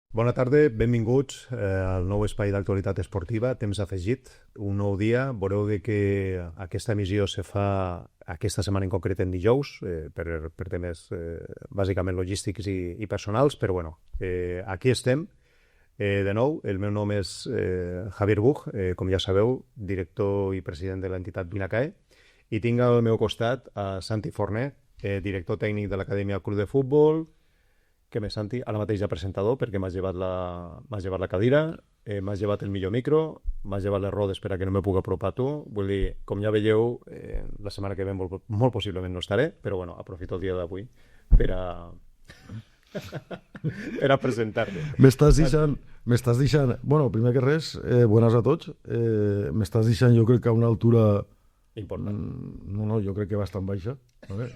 Bona tarda, benvinguts al nou espai d'actualitat esportiva, Temps Afegit, un nou dia. Veureu que aquesta emissió se fa aquesta setmana en concret en dijous, per temes bàsicament logístics i personals, però bueno, aquí estem. De nou, el meu nom és Javier Buch, com ja sabeu, director i president de l'entitat Vinacae, i tinc al meu costat a Santi Forné, director tècnic de l'Acadèmia Club de Futbol. Què més, Santi? Ara mateix ja presentador, perquè m'has llevat la cadira, m'has llevat el millor micro, m'has llevat les rodes per a que no me pugui apropar a tu. Vull dir, com ja veieu, la setmana que ve molt possiblement no estaré, però bueno, aprofito el dia d'avui per a presentar-te. M'estàs deixant... Bueno, primer que res, bones a tots. M'estàs deixant, jo crec que a una altura... Important. No, jo crec que bastant baixa. Vale?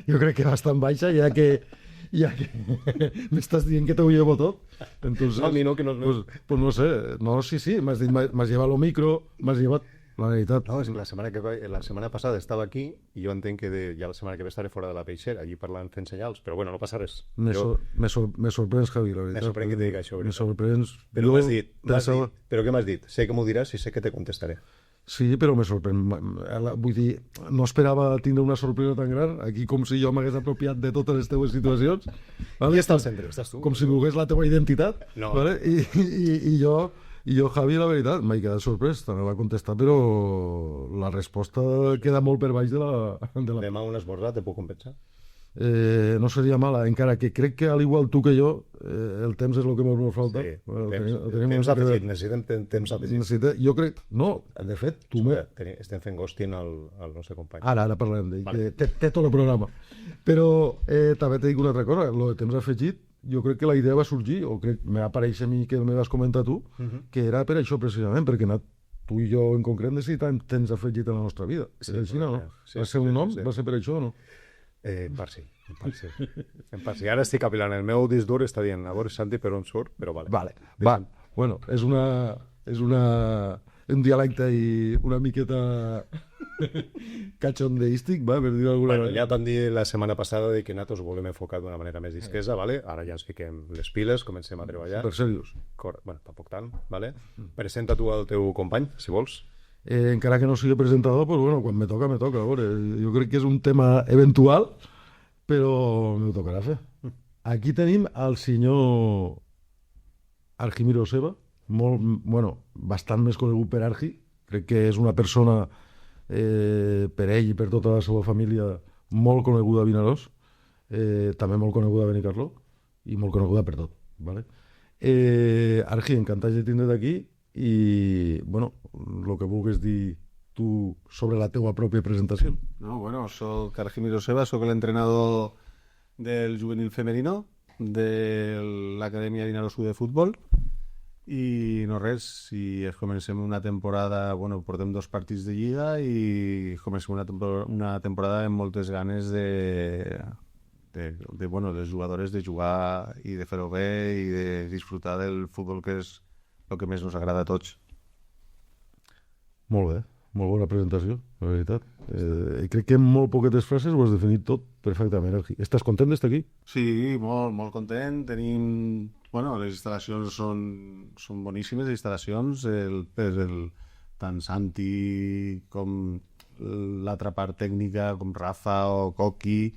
Jo crec que bastant baixa, ja que m'estàs dient que t'ho llevo tot. Entonces, no, a mi no, que no és meu. Pues no sé, no, sí, m'has dit, m'has llevat el micro, m'has llevat la veritat. No, la setmana passada estava aquí i jo entenc que ja la setmana que ve estaré fora de la peixera, allí parlant fent senyals, però bueno, no passa res. Me sorprens, Javi, la veritat. Me sorprèn que te digui això. Me sorprens. Però però què m'has dit? Sé que m'ho diràs i sé que te contestaré. Sí, però me sorprèn. Vull dir, no esperava tindre una sorpresa tan gran, aquí com si jo m'hagués apropiat de totes les teves situacions. Vale? I està al centre, estàs tu. Com si volgués la teva identitat. No. Vale? I jo, Javi, la veritat, m'he quedat sorprès, també va contestar, però la resposta queda molt per baix de la... Demà un esmorzar, te puc compensar? No seria mala, encara que crec que al igual tu que jo, el temps és el que ens falta. Sí, temps afegit, necessitem temps afegit. Jo crec, no, de fet, tu estem fent ghosting al nostre company. Ara parlem d'ell, vale. Té tot el programa. Però també te dic una altra cosa, el de temps afegit, jo crec que la idea va sorgir, o crec que m'apareix a mi que me vas comentar tu, que era per això precisament, perquè tu i jo en concret necessitem temps afegit en la nostra vida. Sí, així no? Va ser un nom? Va ser per això o no? En part sí. Ara estic apilant, el meu disc dur està dient a veure Santi per on surt, però vale. Va. Bueno, és un dialecte i una miqueta cachondeístic, va, per dir-ho alguna manera. Ja t'han dit la setmana passada que nosaltres volem enfocar d'una manera més discreta, vale? Ara ja ens fiquem les piles, comencem a treballar. Per serios. Bueno, tampoc tant, vale? Presenta tu el teu company, si vols. Encara que no sigui presentador, pues bueno, quan me toca. A veure, jo crec que és un tema eventual, però m'ho tocarà fer. Aquí tenim el senyor Argimiro Seba, bastant més conegut per Argi. Crec que és una persona, per ell i per tota la seva família, molt coneguda a Vinaròs, també molt coneguda a Benicarló i molt coneguda per tot. Vale? Argi, encantat de tindre't aquí. I, bueno, el que vulguis dir tu sobre la teua pròpia presentació. No, bueno, soc Argimiro Seba, soc l'entrenador del juvenil femenino de l'Acadèmia Vinaròs de Futbol i no res, si comencem una temporada, bueno, portem 2 partits de Lliga i comencem una temporada amb moltes ganes dels jugadores de jugar i de fer-ho bé i de disfrutar del futbol, que és el que més ens agrada a tots. Molt bé, molt bona presentació, la veritat. Crec que en molt poquetes frases ho has definit tot perfectament. Estàs content d'estar aquí? Sí, molt content. Tenim... Bueno, les instal·lacions són boníssimes, les instal·lacions. Tant Santi com l'altra part tècnica, com Rafa o Coqui,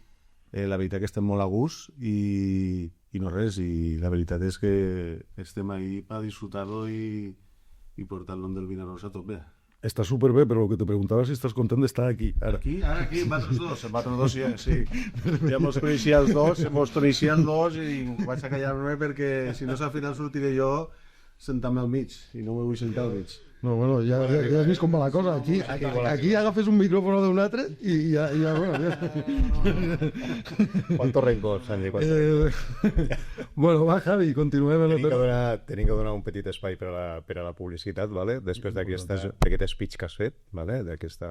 la veritat que estem molt a gust i no res, i la veritat és que estem ahí per disfrutar-lo i portar el nom del Vinaròs a tope. Està superbé, però el que te preguntava si estàs content d'estar aquí. Ara aquí, en Batros dos, sí. Ja mos coneixia els dos i vaig a callar-me perquè si no al final sortiré jo sentar-me al mig i no me vull sentar al mig. No, bueno, ja has vist com va la cosa. Aquí agafes un micròfon d'un altre i ja bueno... Quanto rencor, Santi, Bueno, va, Javi, continuem. Tenim que donar un petit espai per a la publicitat, vale? Després d'aquest speech que has fet, vale? D'aquest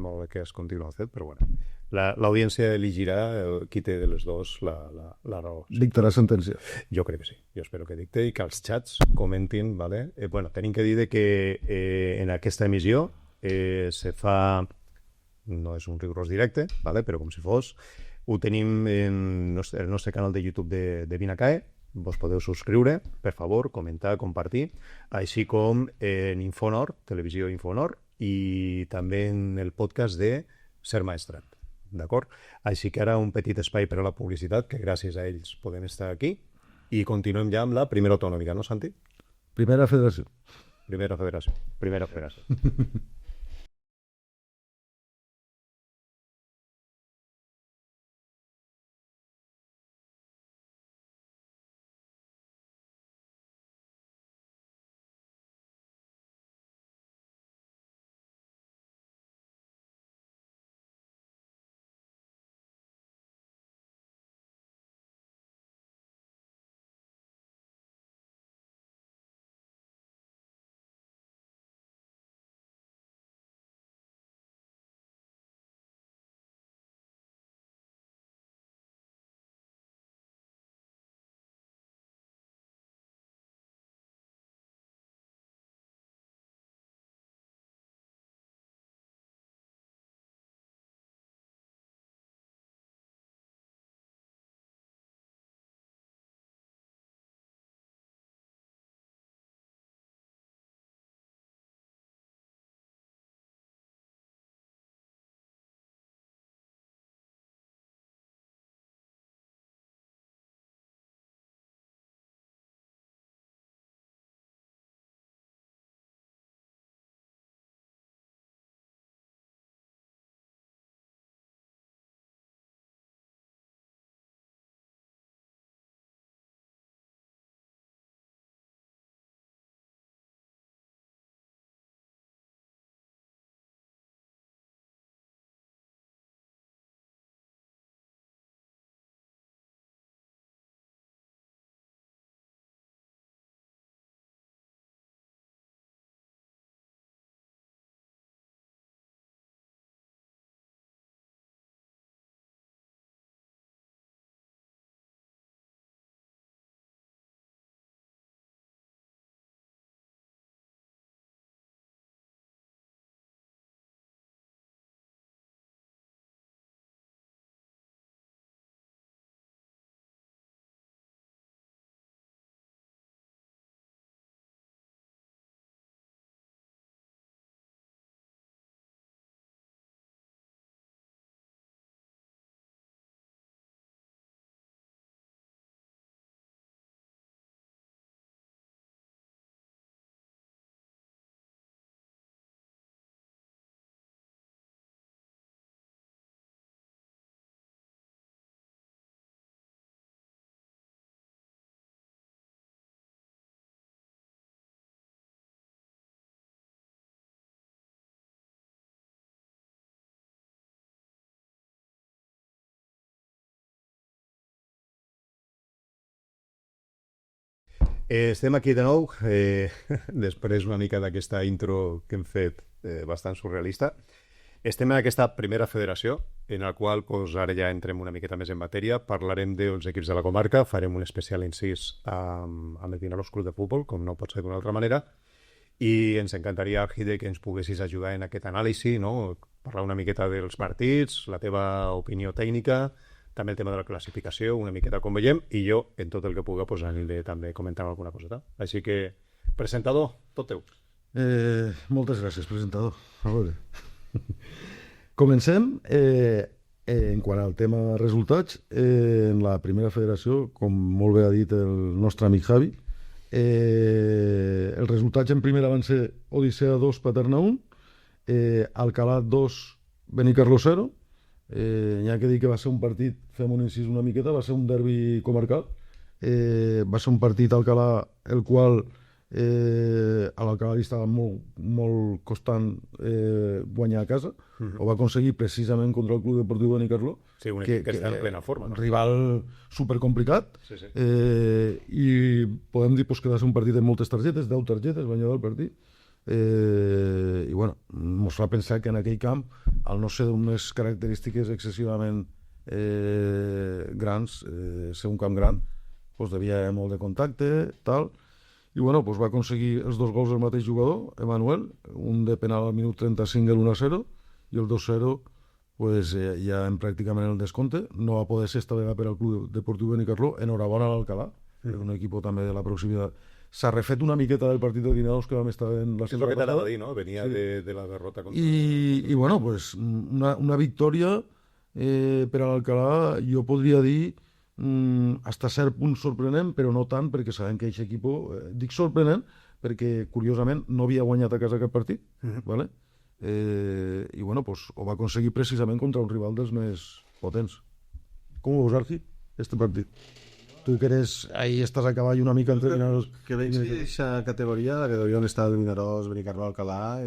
mot que has continuat fet, però bueno, l'audiència elegirà qui té de les dos la raó. Dictarà sentència. Jo crec que sí, jo espero que dicte i que els xats comentin, vale? Bueno, tenim que dir que en aquesta emissió se fa, no és un rigorós directe, vale? Però com si fos, ho tenim en el nostre canal de YouTube de Vinacae, vos podeu subscriure, per favor, comentar, compartir, així com en Infonor, Televisió Infonor, i també en el podcast de Ser Maestrat. D'acord? Així que ara un petit espai per a la publicitat, que gràcies a ells podem estar aquí, i continuem ja amb la primera autonòmica, no, Santi? Primera federació. Primera federació. Estem aquí de nou, després una mica d'aquesta intro que hem fet bastant surrealista. Estem en aquesta primera federació, en la qual pues, ara ja entrem una miqueta més en matèria. Parlarem dels equips de la comarca, farem un especial incís amb el Vinaròs Club de Futbol, com no pot ser d'una altra manera, i ens encantaria, Argide, que ens poguessis ajudar en aquest anàlisi, no? Parlar una miqueta dels partits, la teva opinió tècnica, també el tema de la classificació, una miqueta com veiem, i jo, en tot el que puga, pues, aniré també comentant alguna coseta. Així que, presentador, tot teu. Moltes gràcies, presentador. A veure. Comencem. En quant al tema resultats, en la primera federació, com molt bé ha dit el nostre amic Javi, els resultats en primera van ser Odissea 2, Paterna 1, Alcalá 2, Benicarló 0. N'hi ha que dir que va ser un partit, fem un incís una miqueta, va ser un derbi comarcal, va ser un partit a Alcalá el qual a l'Alcalá li estava molt costant guanyar a casa. Ho va aconseguir precisament contra el Club Deportiu Benicarló, sí, un equip que està en plena forma, un rival supercomplicat, sí. I podem dir pues, que va ser un partit amb moltes targetes, 10 targetes, guanyador el partit. I bueno, ens fa pensar que en aquell camp, al no ser d'unes característiques excessivament grans, ser un camp gran, doncs devia haver molt de contacte, tal, i bueno, doncs va aconseguir els 2 gols del mateix jugador, Emanuel, un de penal al minut 35, el 1-0, i el 2-0 pues, ja en pràcticament el descompte. No va poder ser esta vegada per al Club Deportiu Benicarló. Enhorabona a l'Alcalá, un equip també de la proximitat. S'ha refet una miqueta del partit de Vinaros que vam estar en la És el que t'anava a dir, no? Venia de la derrota contra... I bueno, pues, una victòria per a l'Alcalà, jo podria dir hasta cert punt sorprenent, però no tant, perquè sabem que aquest equip, dic sorprenent, perquè curiosament no havia guanyat a casa cap partit, ¿vale? I bueno, pues, ho va aconseguir precisament contra un rival dels més potents. Com ho veus, Arqui, este partit? Tu que eres, ahí estàs a cavall una mica entre Vinaros... Que veig que aquesta categoria, la categoria on està el Vinaròs, Benicarló, Alcalà,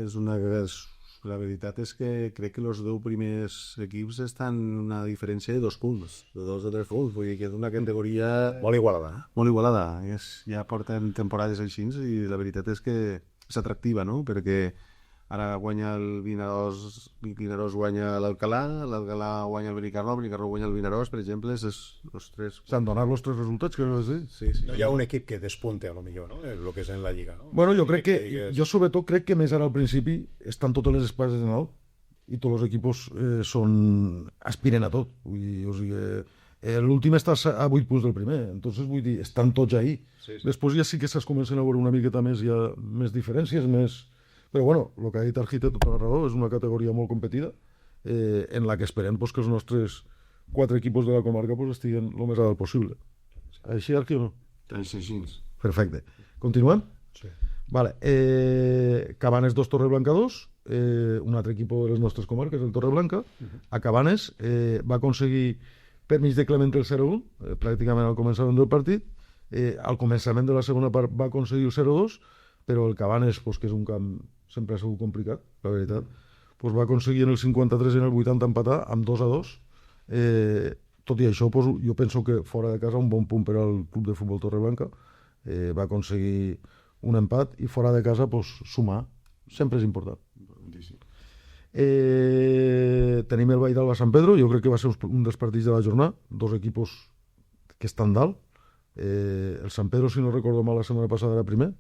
la veritat és que crec que els 10 primers equips estan en una diferència de 2 punts, de 2 o 3 punts, vull dir que és una categoria Molt igualada. molt igualada. Ja porten temporades així i la veritat és que és atractiva, no? Perquè ara guanya el Vinaròs guanya l'Alcalà, l'Alcalà guanya el Benicarló guanya el Vinaròs, per exemple, és els 3... S'han donat els 3 resultats, que vas dir? Sí. No hi ha un equip que despunte, a lo millor, no? El que és en la Lliga, no? Bueno, jo crec que, jo sobretot crec que més ara al principi estan totes les espases en alt i tots els equips aspiren a tot. Vull dir, o sigui, l'últim està a 8 punts del primer, entonces vull dir, estan tots ahí. Sí. Després ja sí que s'es comencen a veure una miqueta més, hi ha més diferències, més... Però bueno, el que ha dit Arqui té tota la raó, és una categoria molt competida, en la que esperem pues, que els nostres 4 equips de la comarca pues, estiguen el més a dalt possible. Així, Arqui, o no? Així. Perfecte. Continuem? Sí. Vale. Cabanes 2, Torreblanca 2, un altre equip de les nostres comarques, el Torreblanca. A Cabanes va aconseguir per mig de Clement el 0-1, pràcticament al començament del partit. Al començament de la segona part va aconseguir el 0-2, però el Cabanes, pues, que és un camp sempre ha sigut complicat, la veritat, pues, va aconseguir en el 53 i en el 80 empatar amb 2-2. Tot i això, pues, jo penso que fora de casa un bon punt per al Club de Futbol Torreblanca, va aconseguir un empat i fora de casa pues, sumar, sempre és important. Tenim el Vall d'Alba Sant Pedro, jo crec que va ser un dels partits de la jornada, 2 equipos que estan dalt. El Sant Pedro, si no recordo mal, la setmana passada era primer,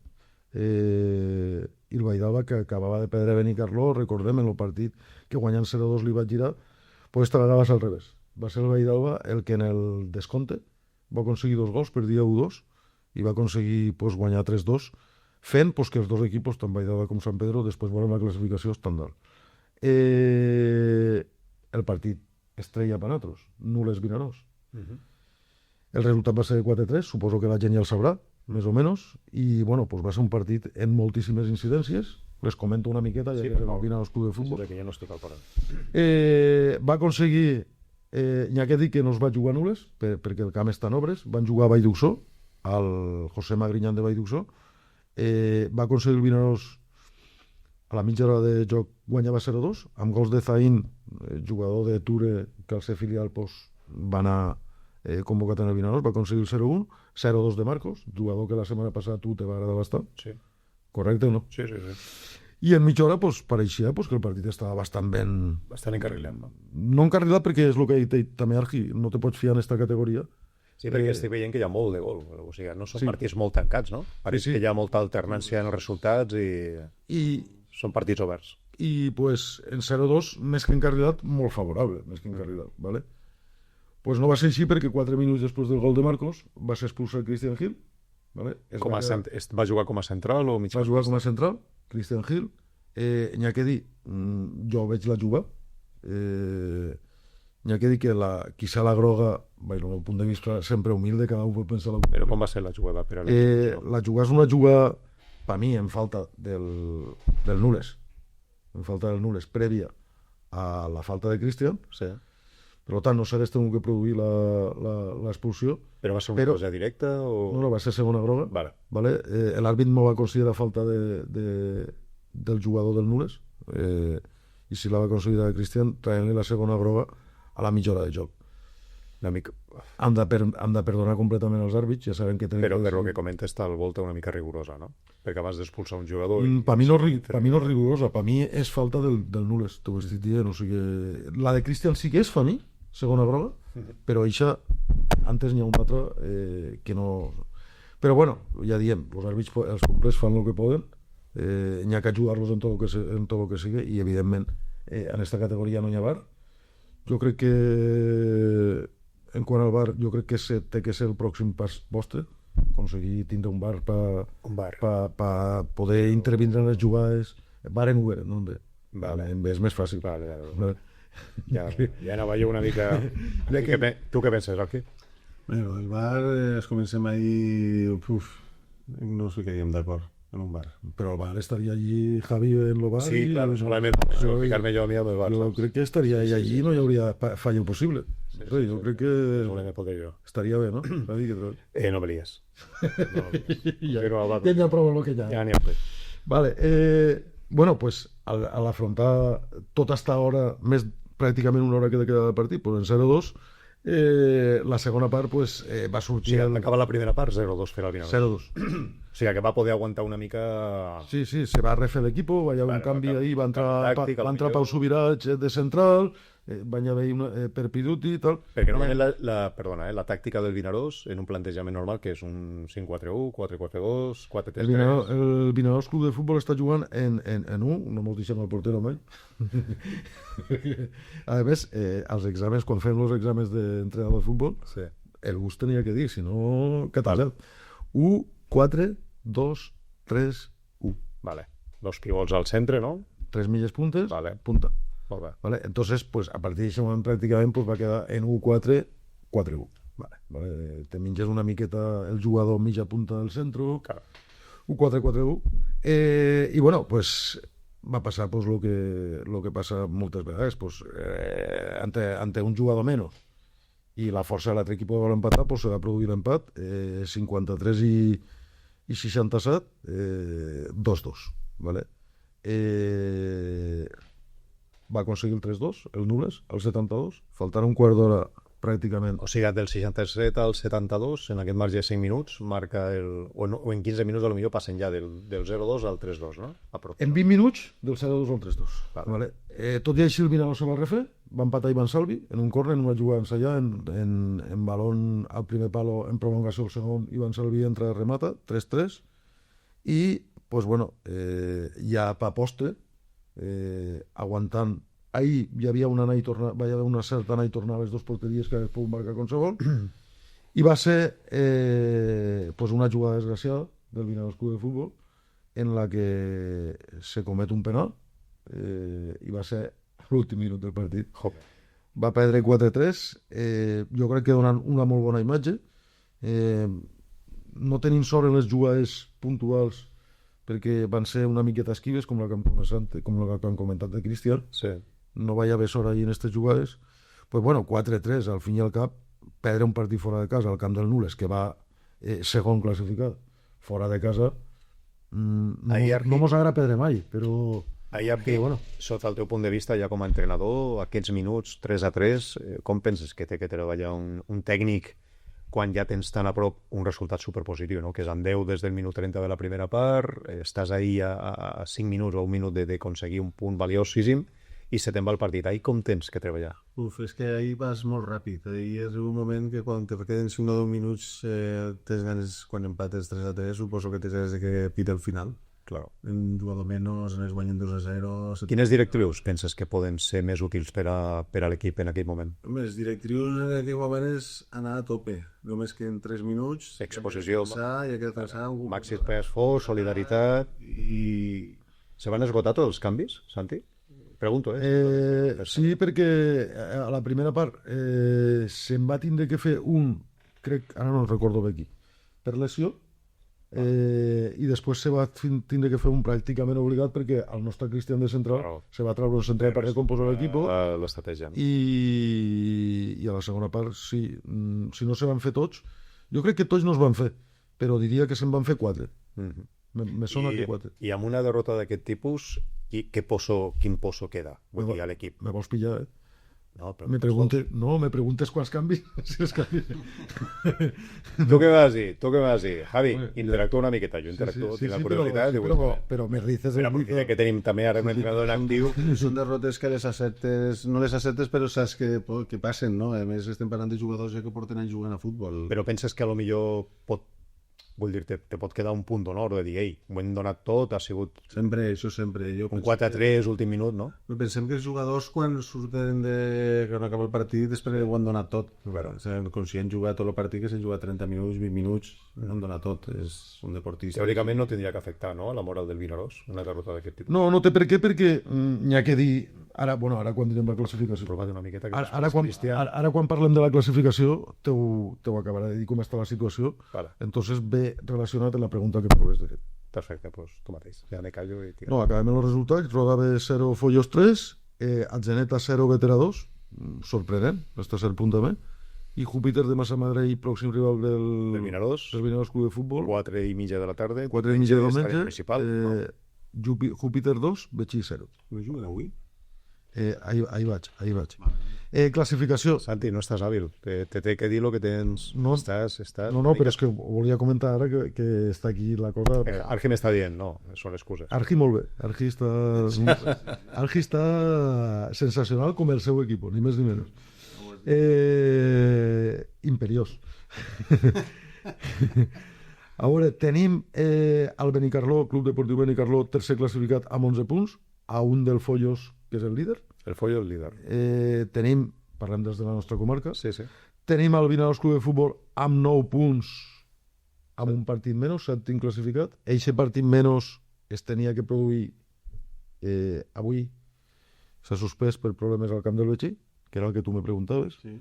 i el Vall d'Alba, que acabava de perdre Benicarló, recordem en el partit que guanyant 0-2 li va girar, pues esta vegada va ser al revés. Va ser el Vall d'Alba el que en el descompte va aconseguir 2 gols, perdia 1-2 i va aconseguir pues, guanyar 3-2, fent pues, que els 2 equipos, tant Vall d'Alba com Sant Pedro, després veurem la classificació, estan dalt. El partit estrella per nosaltres, Nules Vinaròs. El resultat va ser 4-3, suposo que la gent ja el sabrà, més o menys, i bueno, pues va ser un partit en moltíssimes incidències, les comento una miqueta, ja que és el Vinaròs Club de Futbol. Que ja no estic al corrent. Va aconseguir, n'hi ha que dir que no es va jugar a Nules, perquè el camp està en obres, van jugar a Vallduxó, al José Magriñán de Vallduxó, va aconseguir el Vinaròs a la mitja hora de joc guanyava 0-2, amb gols de Zain, jugador de Ture, que al ser filial pues, va anar convocat en el Vinaròs, va aconseguir el 0-1, 0-2 de Marcos, jugador que la setmana passada tu te va agradar bastant. Sí. Correcte o no? Sí. I en mitja hora pues, pareixia pues, que el partit estava bastant ben... Bastant encarrilat, no? No encarrilat perquè és el que ha dit també Arqui, no te pots fiar en aquesta categoria. Sí, perquè estic veient que hi ha molt de gol. O sigui, no són partits molt tancats, no? Pareix que hi ha molta alternància en els resultats i són partits oberts. I pues, en 0-2, més que encarrilat, molt favorable, més que encarrilat, ¿vale? Pues no va ser així perquè 4 minuts després del gol de Marcos va ser expulsat Christian Gil, ¿vale? Va jugar com a central o mig? Va jugar com a central, Christian Gil. N'hi ha que dir, jo veig la juga, n'hi ha que dir que quizá la groga, bueno, el punt de vista sempre humilde, cada un pot pensar la... Però com va ser la jugada? Per a la jugada és una jugada, per mi, en falta del Nules. En falta del Nules, prèvia a la falta de Christian. Sí. Per tant, no s'hagués tingut que produir l'expulsió. Però va ser una cosa directa? O... No, va ser segona groga. Vale. L'àrbit no va considerar falta del jugador del Nules, i si la va considerar Cristian, traient-li la segona groga a la mitja hora de joc. Han de perdonar completament els àrbits, ja sabem que tenen... Però per el que comenta està al volta una mica rigorosa, no? Perquè abans d'expulsar un jugador... Per mi no és rigorosa, per mi és falta del Nules, t'ho estic dient. O sigui, la de Cristian sí que és, fa mi, segona groga, però això antes n'hi ha un altre que no... Però bueno, ja diem, els àrbits, els complets fan el que poden, n'hi ha que ajudar-los en tot el que sigui, i evidentment en aquesta categoria no hi ha VAR. Jo crec que en quant al VAR, jo crec que té que ser el pròxim pas vostre, aconseguir tindre un bar Un bar. per poder intervindre en les jugades. Bar en Uber, no? Vale. És més fàcil. Vale. Ja anava jo una mica... Tu què penses, Rocky? Bueno, el bar es comencem a dir... no sé què diem d'acord en un bar. Però el bar estaria allí, Javi, en el bar. Sí, clar, solament ficar-me jo a mi amb el bar. Jo crec que estaria allí, no hi hauria fallo possible. Jo crec que Solament poder jo. estaria bé, no? Javi, què trobes? No me lies. Ja Però n'hi ha prou el que hi ha. ja n'hi ha prou. Vale, bueno, pues al afrontar tota esta hora, més pràcticament una hora que queda de partit, pues en 0-2, la segona part pues, va sortir... Sí, acaba la primera part, 0-2 per al final. 0-2. O sigui que va poder aguantar una mica... Sí, se va refer l'equip, va haver un canvi ahí, va entrar Pau Subirats de central, va haver per Piduti i tal. Perquè normalment la tàctica del Vinaròs en un plantejament normal, que és un 5-4-1, 4-4-2, 4-3-3... El Vinaròs Club de Futbol està jugant en un, no mos deixem el portero mai. A més, als exàmens, quan fem els exàmens d'entrenador de futbol, Sí. el gust tenia que dir, si no, català. 1, 4, 2, 3, 1. Vale. Dos pivots al centre, no? 3 milles puntes, Vale. punta. Molt bé. ¿Vale? Entonces, pues, a partir d'aquest moment pràcticament pues, va quedar en 1-4, 4-1. Vale? Te menges una miqueta el jugador mitja punta del centre, Claro. 1-4-4-1. I bueno, pues va passar pues, lo que passa moltes vegades, pues, ante un jugador menos i la força de l'altre equip vol empatar, pues, se va produir l'empat, 53 i 67, 2-2. ¿Vale? Va aconseguir el 3-2, el Nules, al 72, faltant un quart d'hora pràcticament. O sigui, del 67 al 72, en aquest marge de 5 minuts, marca o en 15 minuts potser passen ja del 0-2 al 3-2, no? En 20 minuts, del 0-2 al 3-2. Vale. Tot i així el Vinaròs se va refer, va empatar Ivan Salvi en un córner, en una jugada ensallada, en balón al primer palo, en prolongació al segon, Ivan Salvi entra, remata, 3-3, i, pues bueno, ja pa postre, aguantant. Ahir hi havia una anada i tornada, va haver una certa anada i tornada a les dues porteries que es pot marcar qualsevol, i va ser pues una jugada desgraciada del Vinaròs Club de Futbol en la que se comet un penal i va ser l'últim minut del partit. Joder. Va perdre 4-3, jo crec que donant una molt bona imatge, no tenint sort en les jugades puntuals perquè van ser una miqueta esquives com la que han comentat de Cristian. Sí. No va haver sort ahir en aquestes jugades. Pues bueno, 4-3, al fin i al cap, perdre un partit fora de casa al camp del Nules, que va segon classificat fora de casa, no mos agrada perdre mai, però... Bueno, sota el teu punt de vista, ja com a entrenador, aquests minuts 3-3, com penses que té que treballar un tècnic quan ja tens tan a prop un resultat superpositiu, no? Que és en 10 des del minut 30 de la primera part, estàs ahir a 5 minuts o un minut d'aconseguir un punt valiosíssim i se te'n va el partit. Ahir com tens que treballar? És que ahir vas molt ràpid. Ahir és un moment que quan te queden 5 o 10 minuts tens ganes, quan empates 3-3, suposo que tens ganes de que pita el final. Claro. En jugador menys, en es guanyen 2-0... Quines directrius penses que poden ser més útils per a l'equip en aquell moment? Home, les directrius en aquell moment és anar a tope. Només que en 3 minuts... Exposició. Hi ha que defensar... Màxim esforç, solidaritat... I... Se van esgotar tots els canvis, Santi? Pregunto, Sí, perquè a la primera part se'n va tindre que fer crec, ara no recordo bé qui, per lesió, i després se va tindre que fer un pràcticament obligat perquè el nostre Cristian de central se va treure un central per recomposar l'equip l'estratègia. I a la segona part si no se van fer tots, jo crec que tots no es van fer, però diria que se'n van fer 4. Me sona que 4. I amb una derrota d'aquest tipus, quin pozo queda a l'equip? Me vols pillar, No, me preguntes quants canvis. Si els canvis. Tu què vas dir? Javi, interactua una miqueta. Jo interactuo, tinc la curiositat. Però me dices... que tenim també ara un entrenador en actiu. Són derrotes que no les acceptes, però saps que passen, no? A més, estem parlant de jugadors que porten anys jugant a futbol. Però penses que a lo millor pot vull dir, te pot quedar un punt d'honor de dir, ei, ho hem donat tot, ha sigut Sempre, això sempre. un 4-3, últim minut, no? Pensem que els jugadors quan surten quan acaba el partit després ho han donat tot. Com si han jugat tot el partit, que s'han jugat 30 minuts, 20 minuts, ho han donat tot. És un deportista. Teòricament no tindria que afectar, no?, a la moral del Vinaròs, una derrota d'aquest tipus. No té per què, perquè n'hi ha que dir... Ara quan direm la classificació. Prova't una miqueta. Ara quan parlem de la classificació, t'ho acabaré de dir com està la situació. Vale. Entonces ve relacionat amb la pregunta que m'havies de fer. Perfecte, doncs tu mateix. Ja me callo i... No, acabem els resultats. Rodave 0, Follos 3, Atzeneta 0, Vetera 2, sorprenent, hasta cert punt també, i Júpiter de Massamadrell, pròxim rival del Vinaròs, Club de Futbol, 4:30 de la tarda, 4:30 de diumenge, municipal, Júpiter 2, Betxí 0. No juguen avui? Ahí vaig. Classificació. Santi, no estàs hàbil. Te té que dir el que tens... No, estàs... No, però és que ho volia comentar ara que està aquí la cosa... Argi m'està dient, no, són excuses. Argi molt bé. Argi està sensacional com el seu equip, ni més ni menys. Imperiós. A veure, tenim el Benicarló, Club Deportiu Benicarló, tercer classificat amb 11 punts, a un del Follos, que és el líder. El Follo és el líder. Tenim, parlem des de la nostra comarca, Sí. tenim el Vinaròs Club de Futbol amb 9 punts, amb un partit menys, sèptim classificat. Eixe partit menys es tenia que produir avui. S'ha suspès per problemes al camp del Betxí, que era el que tu me preguntaves. Sí.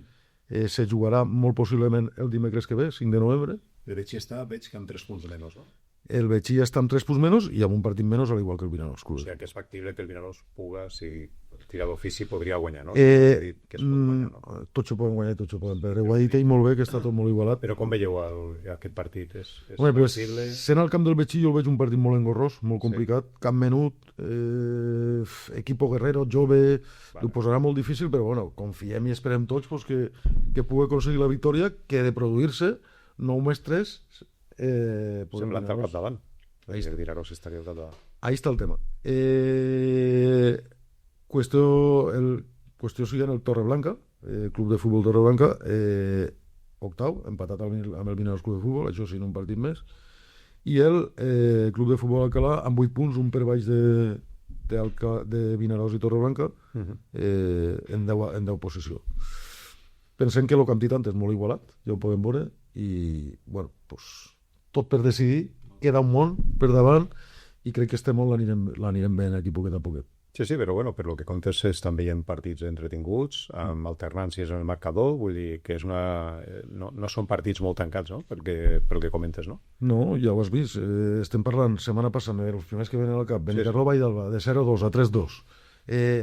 Se jugarà molt possiblement el dimecres que ve, 5 de novembre. El Betxí veig que amb 3 punts menys, no? El Betxí està amb 3 punts menys i amb un partit menys, al igual que el Vinaròs Club. O sigui, que és factible que el Vinaròs puga, si tira d'ofici, podria guanyar, no? Que es pot guanyar, no? Tots ho poden guanyar, tots ho poden perdre. Ho ha dit ell molt bé, que està tot molt igualat. Però com veieu aquest partit? És Home, però factible? sent al camp del Betxí jo el veig un partit molt engorrós, molt complicat, camp menut, equipo guerrero, jove, ho posarà molt difícil, però bueno, confiem i esperem tots pues, que pugui aconseguir la victòria, que de produir-se 9 més 3 semblant al capdavant. Ahí El Vinaròs estaria al capdavant. Ahí està el tema. Qüestió siguent el Torreblanca, Club de Futbol Torreblanca, octau, empatat amb el Vinaròs Club de Futbol, això sí, en un partit més, i el Club de Futbol Alcalà amb 8 punts, un per baix de Vinaròs i Torreblanca, en 10 posició. Pensem que el Camptitant és molt igualat, ja ho podem veure, i bueno, pues, tot per decidir, queda un món per davant i crec que este món l'anirem veient aquí poquet a poquet. Sí, però bueno, per lo que comptes estan veient partits entretinguts, amb alternàncies en el marcador, vull dir que és no són partits molt tancats, no? Per el que comentes, no? No, ja ho has vist. Estem parlant setmana passada, els primers que venen al cap, Benicarló Vaidalba, de 0-2 a 3-2.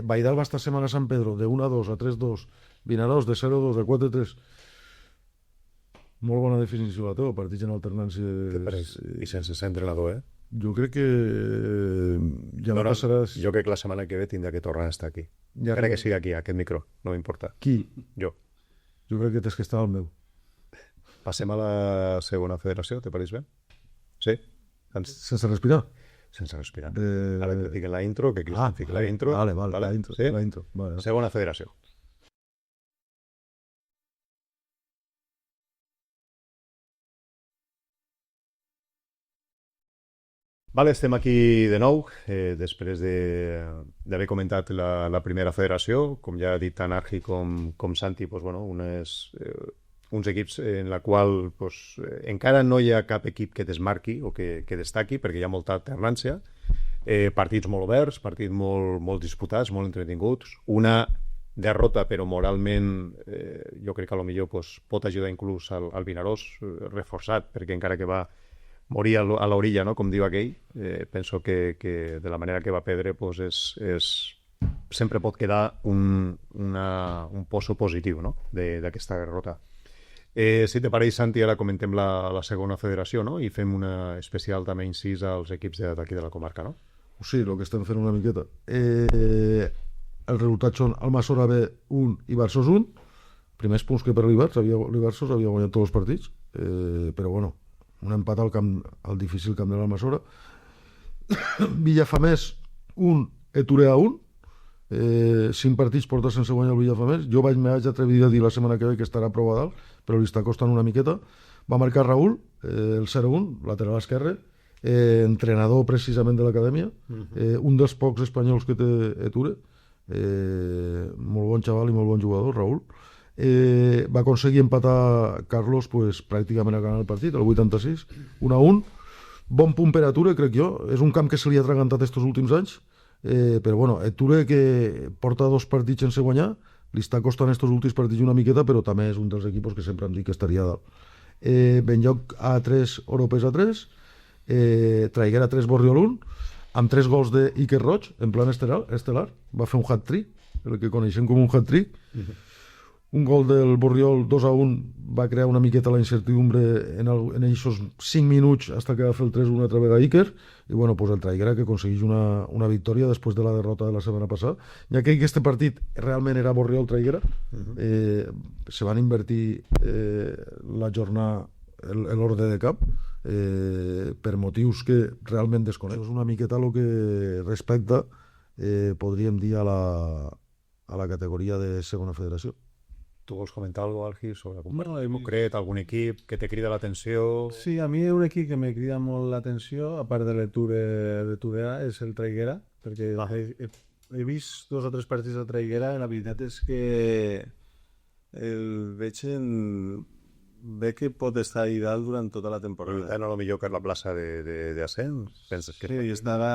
Vaidalba esta setmana a Sant Pedro, de 1-2 a 3-2. Vinaròs, de 0-2 a 4-3. Molt bona definició la teva, partits en alternàncies. I sense ser entrenador, Jo crec que ja no passaràs... Jo crec que la setmana que ve tindrà que tornar a estar aquí. Encara que sigui aquí, a aquest micro, no m'importa. Qui? Jo. Jo crec que tens que estar al meu. Passem a la segona federació, te pareix bé? Sí? Sense respirar? Sense respirar. Ara que fiquen la intro, que Cristian fiqui la intro. Vale, la intro. Sí? La intro. Vale. Segona federació. Vale, estem aquí de nou, després d'haver comentat la primera federació. Com ja ha dit tant Argi com Santi, pues, bueno, uns equips en la qual pues, encara no hi ha cap equip que desmarqui o que destaqui, perquè hi ha molta alternància. Partits molt oberts, partits molt disputats, molt entretinguts. Una derrota, però moralment jo crec que potser pues, pot ajudar inclús al Vinaròs reforçat, perquè encara que va morir a l'orilla, no? Com diu aquell, penso que de la manera que va perdre pues, sempre pot quedar un poso positiu, no? d'aquesta derrota. Si te pareix, Santi, ara comentem la segona federació, no? I fem una especial també incís als equips d'aquí de la comarca, no? Sí, el que estem fent una miqueta. Els resultats són Almassora B 1 i Barços 1. Primers punts que per l'Ibarços havia guanyat tots els partits, però bueno, un empat al difícil camp de l'Almassora. Villafamés 1, Eturea 1. 5 partits porta sense guanyar el Villafamés. Jo m'haig atrevit a dir la setmana que ve que estarà a prou a dalt, però li està costant una miqueta. Va marcar Raül, el 0-1, lateral esquerre, entrenador precisament de l'acadèmia, un dels pocs espanyols que té Eture, molt bon xaval i molt bon jugador, Raúl. Va aconseguir empatar Carlos pues, pràcticament a ganar el partit, el 86, 1-1. Bon punt per Eture, crec jo. És un camp que se li ha atragantat estos últims anys, però bueno, Eture que porta 2 partits sense guanyar, li està costant estos últims partits una miqueta, però també és un dels equipos que sempre hem dit que estaria a dalt. Benlloc A3, Oropes A3, Traiguera 3, Borriol 1, amb 3 gols d'Iker Roig en plan estel·lar, va fer un hat-trick, el que coneixem com un hat-trick. Un gol del Borriol 2-1 va crear una miqueta la incertidumbre en aquests 5 minuts fins que va fer el 3-1 altra vegada Iker, i bueno, pues el Traiguera que aconsegueix una victòria després de la derrota de la setmana passada, ja que aquest partit realment era Borriol-Traiguera. Se van invertir la jornada l'ordre de cap per motius que realment desconec. És una miqueta el que respecta podríem dir a la categoria de segona federació. Tu vols comentar alguna cosa, Algi, sobre algun partit concret, algun equip que te crida l'atenció? Sí, a mi un equip que me crida molt l'atenció, a part de l'Eture A, és el Traiguera, perquè he vist 2 o 3 partits del Traiguera i la veritat és que el veig que pot estar allà dalt durant tota la temporada. No el millor que és la plaça d'ascens? Penses que... Sí, i estava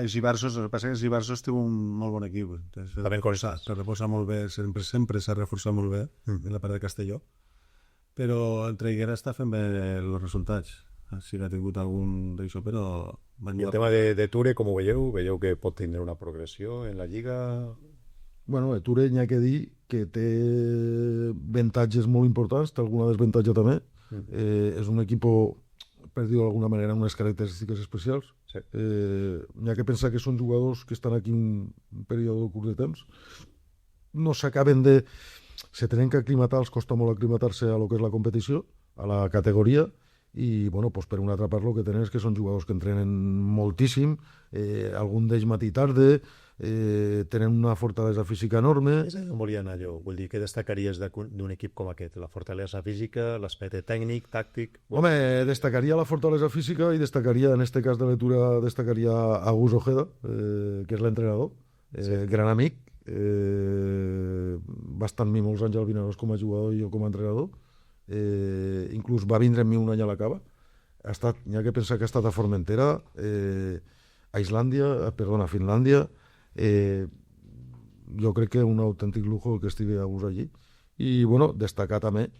els Ibarsos, el que passa és que els Ibarsos té un molt bon equip. També coneixes. Se reposa molt bé, sempre s'ha reforçat molt bé en la part de Castelló, però el Traiguera està fent bé els resultats. Sí que ha tingut algun d'això, però... I el tema de Ture, com ho veieu? Veieu que pot tindre una progressió en la Lliga? Bueno, Eture n'hi ha que dir que té avantatges molt importants, té alguna desavantatge també. És un equip, per dir-ho d'alguna manera, amb unes característiques especials. Sí. N'hi ha que pensar que són jugadors que estan aquí un període curt de temps. No s'acaben de... Se tenen que aclimatar, els costa molt aclimatar-se a lo que és la competició, a la categoria, i bueno, pues per una altra part el que tenen és que són jugadors que entrenen moltíssim, algun d'ells matí tarda, tenen una fortalesa física enorme. És on volia anar jo. Vull dir, què destacaries d'un equip com aquest? La fortalesa física, l'aspecte tècnic, tàctic? Home, destacaria la fortalesa física i destacaria, en este cas de lectura, destacaria a Gus Ojeda, que és l'entrenador, gran amic, va estar amb mi molts anys al Vinaròs com a jugador i jo com a entrenador, inclús va vindre amb mi un any a la cava. N'hi ha que pensar que ha estat a Formentera, a Finlàndia. Jo crec que un autèntic lujo que estigui a gust allí. I bueno, destacar també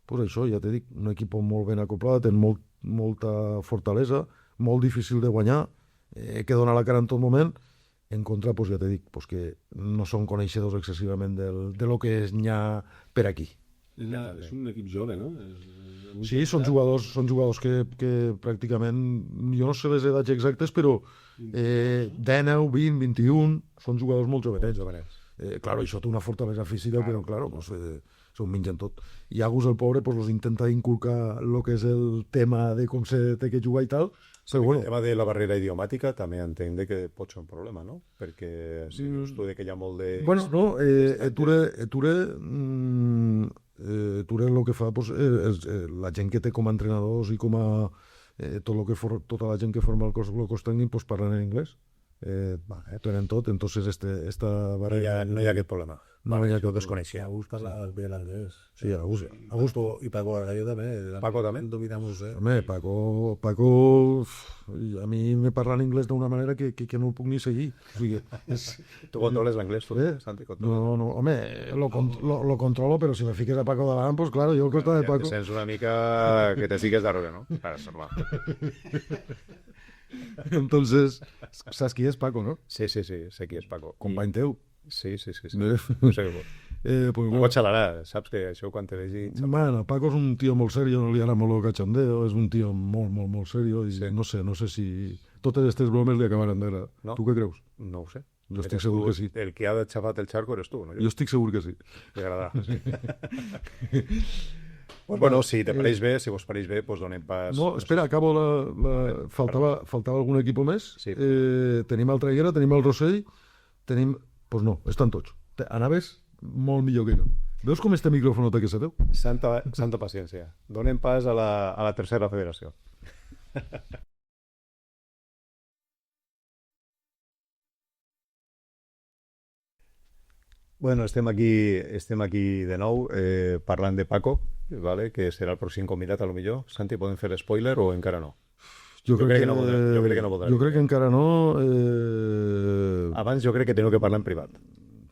pues això, ja t'he dit, un equip molt ben acoplat, amb molta fortalesa, molt difícil de guanyar, que dona la cara en tot moment. En contra, pues ja t'he dit, pues que no són coneixedors excessivament de lo que n'hi ha per aquí. És un equip jove, no? Sí, són jugadors que pràcticament, jo no sé les edats exactes, però 19, 20, 21, són jugadors molt jovenets. Claro, això té una fortalesa física, però claro, pues, s'ho mengen tot. I Agus, el pobre, pues, los intenta inculcar el que és el tema de com se té que jugar i tal. Però, bueno, el tema de la barrera idiomàtica també entenc que pot ser un problema, no? Perquè si dius tu que hi ha molt de... Bueno, no, Eture el que fa pues, la gent que té com a entrenadors i com a tota la gent que forma el cos tècnic pues, parlen en anglès, tenen tot, entonces esta barrera... No hi ha aquest problema. No hi ha aquest desconeixia. Agus parla bé l'anglès. Sí, Agus. I Paco Argallo també. Paco també? Dominamos, Home, Paco a mi me parla en anglès d'una manera que no el puc ni seguir. O sigui, Tu controles l'anglès, tu, Santi? No, home, lo controlo, però si me fiques a Paco davant, pues claro, jo el costa de Paco... Te sents una mica que te sigues darrere, no? Ara, és normal. Entonces, saps qui és Paco, no? Sí, sé qui és Paco. Company teu. Sí. No sé pues, no xalarà, saps que això quan te vegi... Bueno, Paco és un tío molt serio, no li agrada molt el cachondeo, és un tío molt serio i sí. No sé si totes aquestes bromes li acabaran d'agradar. No? Tu què creus? No ho sé. Jo estic segur que sí. El que ha xafat el xarco eres tu, no? Jo estic segur que sí. Li agradarà, sí. Bueno, si te pareix bé, si vos pareix bé, doncs donem pas... No, espera, acabo faltava algun equip més. Sí. Tenim el Traiguera, tenim el Rossell, tenim... Doncs no, estan tots. Anaves molt millor que jo. Veus com este micròfon té que ser teu? Santa paciència. Donem pas a la tercera federació. Bueno, estem aquí de nou parlant de Paco, vale? Que serà el pròxim convidat, a lo millor. Santi, podem fer spoiler o encara no? Jo crec que no podrà. Jo crec que encara no. Abans jo crec que teniu que parlar en privat.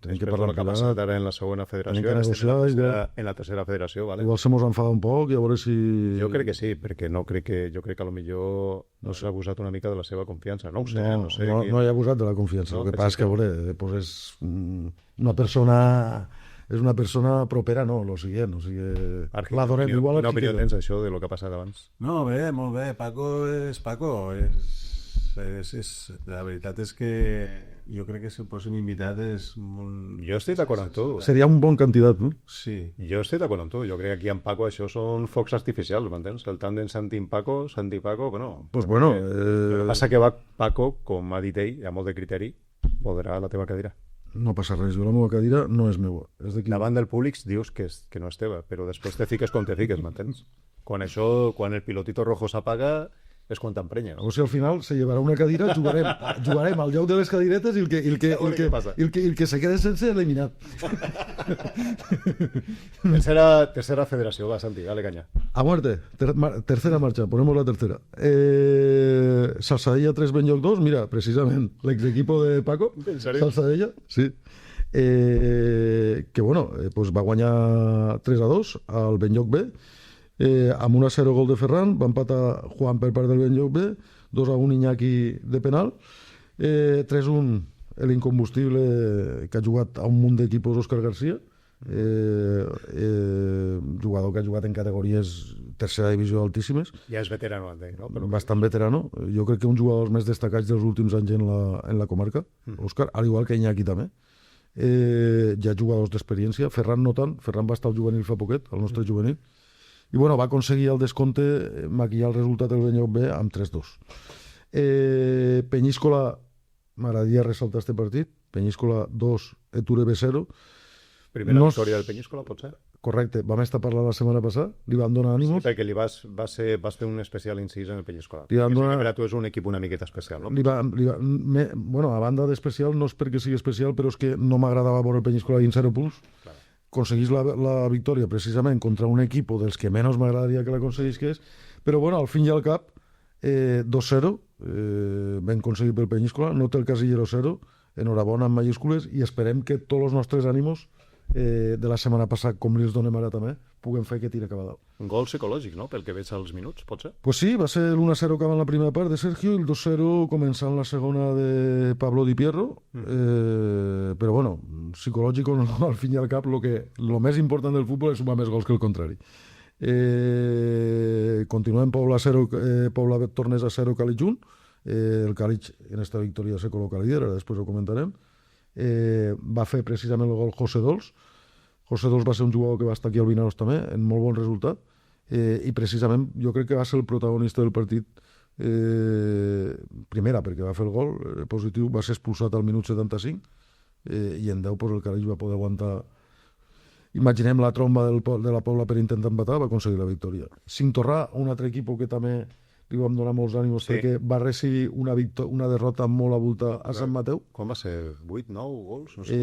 Tenim que parlar en privat. Que ha passat ara en la segona federació. Tenim que negociar. En la tercera federació, vale? Igual se mos enfada un poc i a veure si... Jo crec que sí, perquè jo crec que a lo millor no s'ha abusat una mica de la seva confiança. No ho sé, no sé. No hi ha abusat de la confiança. No, el que passa és que, a veure, pues és una persona... És una persona propera, no, lo siguient. O sigui, l'adorem igual. Quina opinió tens, això, de lo que ha passat abans? No, bé, molt bé. Paco és Paco. La veritat és que jo crec que si el pròxim invitat és molt... Jo estic d'acord amb tu. Seria un bon candidat, no? Sí. Jo estic d'acord amb tu. Jo crec que aquí amb Paco això són focs artificials, m'entens? El tàndem Santi-Paco, bueno... Pues bueno... El que passa que va Paco, com ha dit ell, a molt de criteri, podrà la teva cadira. No passa res, jo la meva cadira no és meua. És d'aquí. Davant del públic dius que no és teva, però després te fiques com te fiques, m'entens? Quan el pilotito rojo s'apaga, és quan t'emprenya. O sigui, al final se llevarà una cadira, jugarem al lloc de les cadiretes i el que se quede sense eliminat. Tercera federació, va, Santi, dale caña. A muerte, tercera marcha, ponemos la tercera. Salsadella 3, Benlloc 2, mira, precisament, l'exequipo de Paco, Salsadella, sí. Que bueno, pues va guanyar 3-2 al Benlloc B, amb 1-0 gol de Ferran, va empatar Juan per part del Benlloc B, 2-1 Iñaki de penal, 3-1 l'incombustible que ha jugat a un munt d'equipos, Òscar García, jugador que ha jugat en categories tercera divisió altíssimes. Ja és veterano, no? Però... Bastant veterano. Jo crec que un jugador més destacats dels últims anys en la comarca, Òscar, al igual que Iñaki també. Hi ha jugadors d'experiència. Ferran no tant, Ferran va estar al juvenil fa poquet, el nostre juvenil. I bueno, va aconseguir el descompte, maquillar el resultat del Benlloc B amb 3-2. Peñíscola, m'agradaria ressaltar este partit, Peñíscola 2, Eture B0. Primera victòria del Peñíscola, pot ser? Correcte, vam estar parlant la setmana passada, li van donar ànimos. Sí, perquè vas fer un especial incís en el Peñíscola. Per a tu és un equip una miqueta especial, no? Bueno, a banda d'especial, no és perquè sigui especial, però és que no m'agradava veure el Peñíscola dins 0 punts. Clar. Aconseguís la victòria precisament contra un equip dels que menys m'agradaria que l'aconseguís, però bueno, al fin i al cap 2-0 vam aconseguir pel Peñíscola, no té el casillero 0, enhorabona en majúscules, i esperem que tots els nostres ànimos de la setmana passada, com li els donem ara també, puguem fer que tira cap a dalt. Un gol psicològic, no?, pel que veig als minuts, pot ser? Pues sí, va ser l'1-0 acabant la primera part de Sergio i el 2-0 començant la segona de Pablo Di Pierro, però bueno, psicològic o no, al fin i al cap lo més important del futbol és sumar més gols que el contrari. Continuem Pobla Tornesa 0, Càlig 1. El Càlig en esta victòria se col·loca líder, després ho comentarem. Va fer precisament el gol José Dols. José Dols va ser un jugador que va estar aquí al Vinaros també, en molt bon resultat, i precisament jo crec que va ser el protagonista del partit. Primera, perquè va fer el gol positiu, va ser expulsat al minut 75, i en 10 el Càlig va poder aguantar. Imaginem la tromba de la Pobla per intentar empatar, va aconseguir la victòria. Cintorrà, un altre equip que també li vam donar molts ànims, sí, perquè va recibir una derrota molt avulta a Sant Mateu. Com va ser? 8, 9 gols? No sé,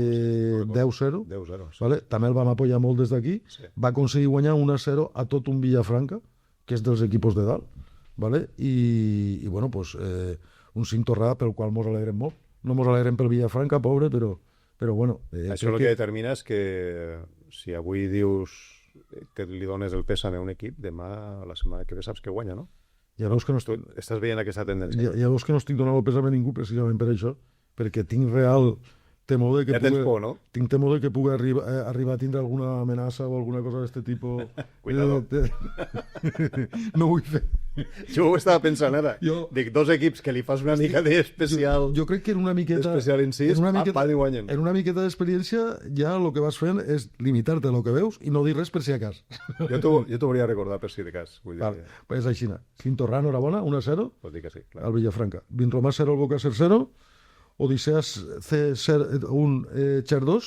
10-0. 10-0. Sí. Vale? També el vam apoyar molt des d'aquí. Sí. Va aconseguir guanyar 1-0 a tot un Villafranca, que és dels equipos de dalt. Vale? I bueno, pues, un Cintorrà pel qual mos alegrem molt. No mos alegrem pel Villafranca, pobre, però bueno... Això el que determina és que si avui dius que li dones el pèsame a un equip, demà, la setmana que ve, saps que guanya, no? Ja veus que no estàs veient aquesta tendència. Ja veus que no estic donant el pèsame a ningú precisament per això, perquè tinc real temor de que tens por, no? Tinc temor de que pugui arribar a tindre alguna amenaça o alguna cosa d'aquest tipus. Cuidado. No vull fer. Jo ho estava pensant ara. Dic, dos equips que li fas una mica d'especial... Jo crec que en una miqueta... D'especial incís, i guanyen. En una miqueta d'experiència ja el que vas fent és limitar-te a el que veus i no dir res per si a cas. Jo t'ho hauria de recordar per si de cas. Vale, pues així. Cintorrà, enhorabona, 1-0. Pot dir que sí, clar. Al Villafranca. Vinromà 0, el Boca 0, Odiseas C1, Xer 2,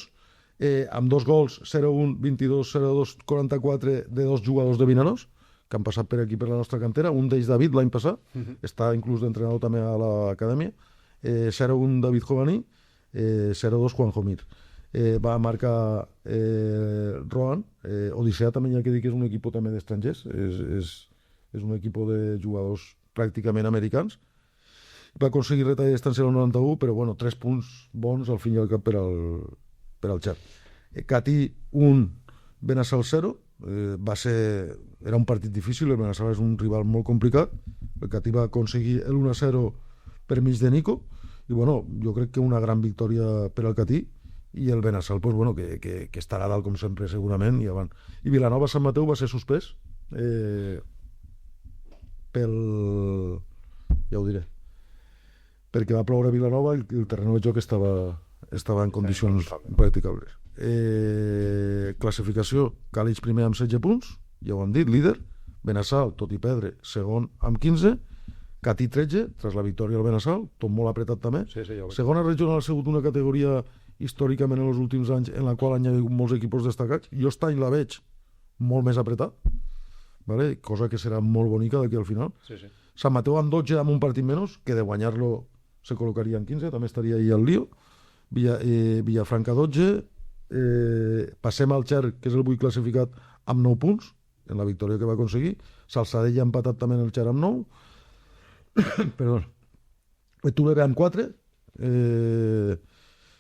amb 2 gols, 0-1, 22, 0-2, 44 de 2 jugadors de Vinaròs, que han passat per aquí per la nostra cantera. Un d'ells, David, l'any passat, està inclús d'entrenador també a l'acadèmia. 0-1 David Jovani, 0-2 Juan Jomir. Va marcar Rohan. Odissea també hi ha que dir que és un equip també d'estrangers, és un equip de jugadors pràcticament americans. Va aconseguir reta de distància al 91, però bueno, 3 punts bons al fin i al cap per al Xer. Catí 1, Benassal 0. Era un partit difícil, el Benassal és un rival molt complicat. El Catí va aconseguir el 1-0 per mig de Nico, i bueno, jo crec que una gran victòria per al Catí, i el Benassal, pues, bueno, que estarà dalt com sempre segurament, i Vilanova Sant Mateu va ser suspès ja ho diré, perquè va ploure a Vilanova i el terreny de joc estava en condicions practicables. Classificació: Càlig primer amb 16 punts, ja ho hem dit, líder. Benassal, tot i perdre, segon amb 15. Catí 13, tras la victòria al Benassal, tot molt apretat també. Sí, ja Segona regional ha sigut una categoria històricament en els últims anys en la qual han hagut molts equips destacats. Jo aquest any la veig molt més apretat, ¿vale? Cosa que serà molt bonica d'aquí al final. Sí. Sant Mateu amb 12 amb un partit menys, que de guanyar-lo se col·locaria en 15, també estaria ahí al lío. Villafranca 12, passem al Xer, que és el 8 classificat, amb 9 punts, en la victòria que va aconseguir. Salsadell ha empatat també en el Xer amb 9. Perdó. Tuve amb 4.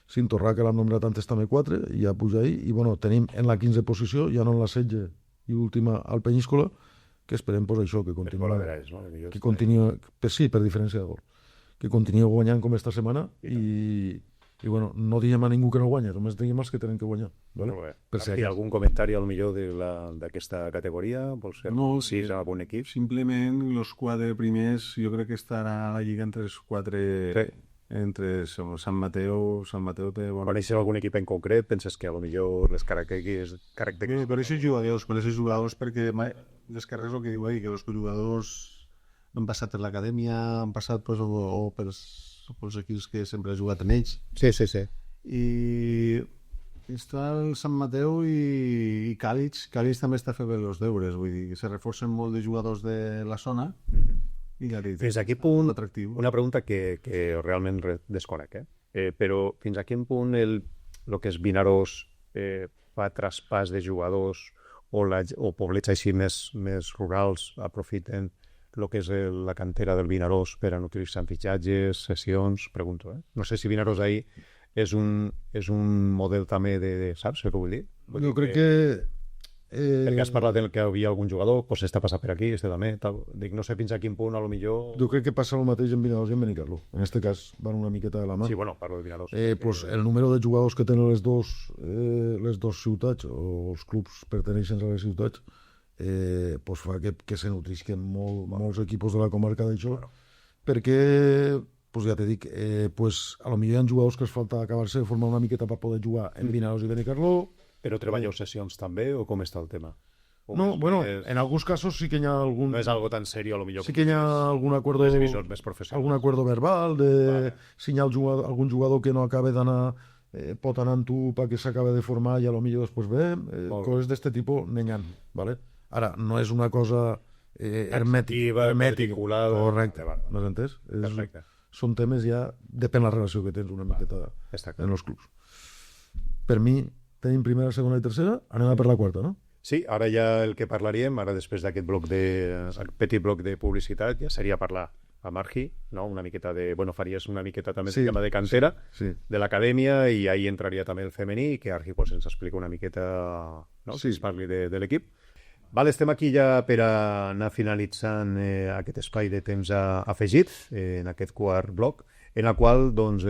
Sintorrà, que l'hem nombrat antes, també 4, i ja puja ahí. I bueno, tenim en la 15 posició, ja no en la 16 i última, al Penyíscola, que esperem pues, això, que continua, sí, per diferència de gol, que continua guanyant com esta setmana, i bueno, no diem a ningú que no guanya, només diem els que tenen que guanyar, ¿vale? Per si hi ha algun comentari al millor d'aquesta categoria? Vols fer? No, sí, és algun equip? Simplement els 4 primers, jo crec que estarà a la lliga entre els 4, sí. Entre Sant Mateu té... Bueno. Coneixes algun equip en concret? Penses que a lo millor les característiques... Coneixes jugadors perquè les carreres el que diu ahí, que els jugadors han passat per l'acadèmia, han passat pues, o pels equips que sempre ha jugat en ells. Sí. I està el Sant Mateu i Càlig. Càlig també està fent bé els deures, vull dir, que se reforcen molt de jugadors de la zona. Fins a quin punt, atractiu. Una pregunta que realment desconec, però fins a quin punt el que és Vinaròs fa traspàs de jugadors o poblets així més rurals aprofiten el que és la cantera del Vinaròs per a utilitzar fitxatges, sessions, pregunto. No sé si Vinaròs ahí és un model també de saps què vull dir? Jo crec que perquè has parlat que hi havia algun jugador, doncs este passa per aquí, este també, tal. Dic, no sé fins a quin punt, a lo millor... Jo crec que passa el mateix en Vinaròs i en Benicarló. En este cas van una miqueta de la mà. Sí, bueno, parlo de Vinaròs. Pues el número de jugadors que tenen les dos ciutats, o els clubs perteneixen a les ciutats, pues fa que se nutrisquen molts equips de la comarca d'això, perquè, pues ja t'he dit, pues a lo millor hi ha jugadors que es falta acabar-se de formar una miqueta per poder jugar en Vinaròs i Benicarló. Però treballeu sessions també, o com està el tema? No, bueno, en alguns casos sí que hi ha algun... No és algo tan serio, a lo millor. Sí que hi ha algun acuerdo... Algun acuerdo verbal de signar algun jugador que no acaba d'anar, pot anar amb tu perquè s'acaba de formar i a lo millor després ve. Coses d'este tipus n'hi ha, ¿vale? Ara, no és una cosa hermètica. Correcte, no has entès? Perfecte. Són temes ja... Depèn la relació que tens una miqueta en els clubs. Per mi... Tenim primera, segona i tercera, anem a per la quarta, no? Sí, ara ja el que parlaríem, ara després d'aquest petit bloc de publicitat, ja seria parlar amb Argi, no? Una miqueta de... Bueno, faries una miqueta també el tema de cantera, de l'acadèmia, i ahí entraria també el femení, que Argi pues, ens explica una miqueta, no? Si es parli de l'equip. Vale, estem aquí ja per anar finalitzant aquest espai de temps afegit, en aquest quart bloc, en la qual, doncs,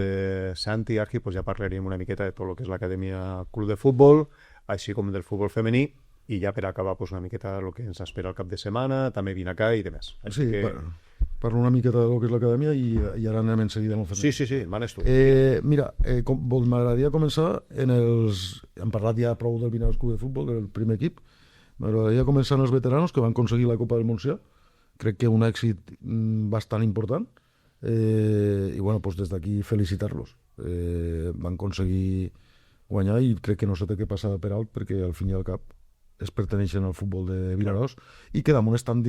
Santi i Argi ja parlaríem una miqueta de tot el que és l'acadèmia Club de Futbol, així com del futbol femení, i ja per acabar una miqueta el que ens espera el cap de setmana, també Vinacà i demés. Sí, parlo una miqueta del que és l'acadèmia i ara anem en seguida en el femení. Sí, manes tu. Mira, m'agradaria començar hem parlat ja prou del Vinaròs Club de Futbol, del primer equip. M'agradaria començar en els veteranos que van aconseguir la Copa del Montsià. Crec que un èxit bastant important. I bueno, pues des d'aquí felicitar-los. Van aconseguir guanyar, i crec que no se té que passar per alt, perquè al fin i al cap es perteneixen al futbol de Vinaròs i que damunt estan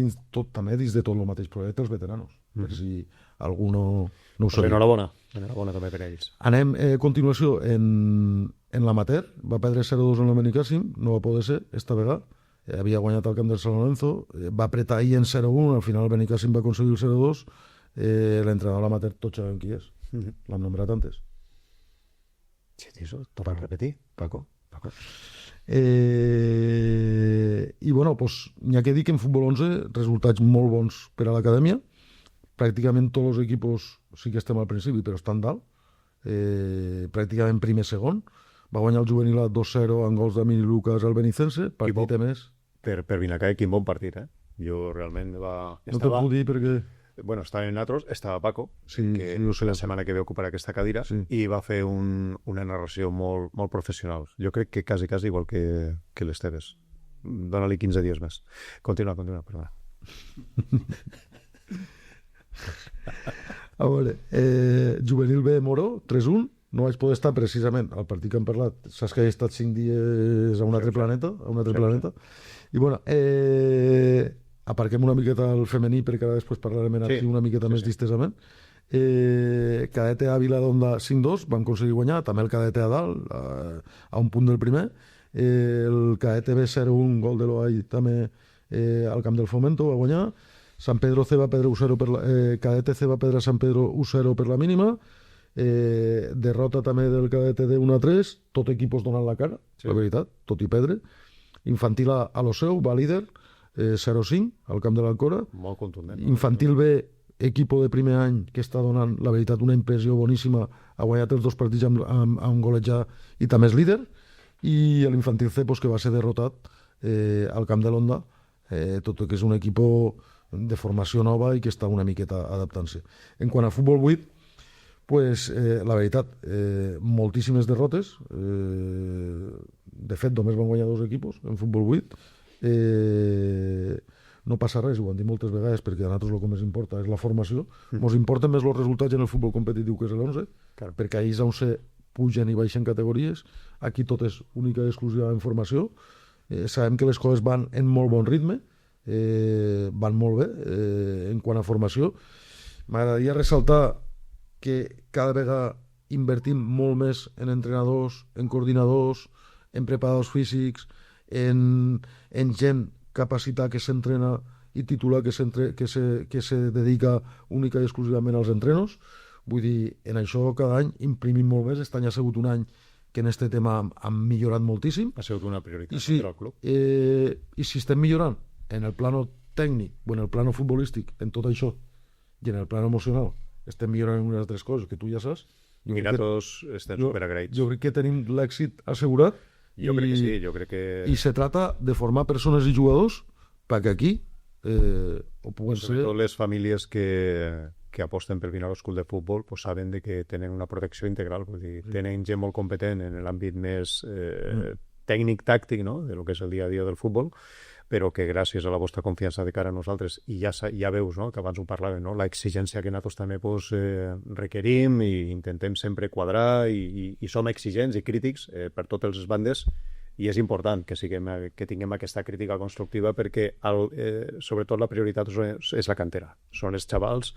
també dins de tot el mateix projecte els veteranos, per si algú no ho sabia. Enhorabona també per ells. Anem a continuació en l'amateur. Va perdre 0-2 en el Benicàssim, no va poder ser esta vegada. Havia guanyat al camp del San Lorenzo, va apretar ahir en 0-1, al final el Benicàssim va aconseguir el 0-2. L'entrenador de l'amateur tots sabem qui és, l'hem nombrat antes. Sí, això, torna a repetir, Paco. I bueno, pues, n'hi ha que dir que en futbol 11 resultats molt bons per a l'acadèmia. Pràcticament tots els equipos, sí que estem al principi, però estan dalt, pràcticament primer segon. Va guanyar el juvenil a 2-0 amb gols d'Amini Lucas al Benicense, partit més. Per Vinacai, quin bon partit, eh? Jo realment no te puc dir perquè... Bueno, estava en nosaltres, estava Paco, sí, que sí, la setmana que ve ocuparà aquesta cadira, sí. I va fer una narració molt, molt professional. Jo crec que quasi igual que l'Esteves. Dóna-li 15 dies més. Continua, perdona. A veure, Juvenil B Moró, 3-1. No vaig poder estar precisament al partit que hem parlat. Saps que he estat 5 dies a un altre planeta? I bueno, aparquem una miqueta el femení perquè ara després parlarem aquí una miqueta més distesament. Cadete Ávila d'Onda 5-2, van aconseguir guanyar, també el cadete a dalt, a un punt del primer. El cadete B 0-1, gol de l'Oai també al camp del Fomento, va guanyar. San Pedro C va perdre 1-0 cadete C va perdre San Pedro 1-0 per la mínima. Derrota també del cadete D 1-3, tot equipos donant la cara, la veritat, tot i perdre. Infantil a l'Oseu, va líder, 0-5 al camp de l'Alcora. Molt contundent. Infantil B, equipo de primer any que està donant, la veritat, una impressió boníssima, ha guanyat els 2 partits amb un golejar i també és líder. I l'Infantil C, pues, que va ser derrotat al camp de l'Onda, tot que és un equip de formació nova i que està una miqueta adaptant-se. En quant a futbol 8, pues, la veritat, moltíssimes derrotes. De fet, només van guanyar 2 equipos en futbol 8. No passa res, ho han dit moltes vegades, perquè a nosaltres el que més importa és la formació. Ens importen més els resultats en el futbol competitiu que és l'11, perquè ahir és on se pugen i baixen categories. Aquí tot és única i exclusiva en formació. Sabem que les coses van en molt bon ritme, van molt bé en quant a formació. M'agradaria ressaltar que cada vegada invertim molt més en entrenadors, en coordinadors, en preparadors físics, en gent capacitat que s'entrena i titular que se dedica única i exclusivament als entrenos. Vull dir, en això cada any imprimim molt més. Aquest any ha sigut un any que en aquest tema hem millorat moltíssim. Ha sigut una prioritat per al club. I si estem millorant en el plano tècnic o en el plano futbolístic, en tot això, i en el plano emocional, estem millorant en unes altres coses que tu ja saps. I nosaltres estem superagraïts. Jo crec que tenim l'èxit assegurat. Jo crec que sí, jo crec que... I se trata de formar persones i jugadors perquè aquí ho puguen ser... Sobretot les famílies que aposten per Vinaròs Club de Futbol pues saben de que tenen una protecció integral, vull dir, tenen gent molt competent en l'àmbit més tècnic-tàctic, no?, de lo que és el dia a dia del futbol, però que gràcies a la vostra confiança de cara a nosaltres, i ja veus, no?, que abans ho parlàvem, no?, l'exigència que nosaltres també pues, requerim i intentem sempre quadrar i som exigents i crítics per totes les bandes, i és important que tinguem aquesta crítica constructiva perquè sobretot la prioritat és la cantera, són els xavals,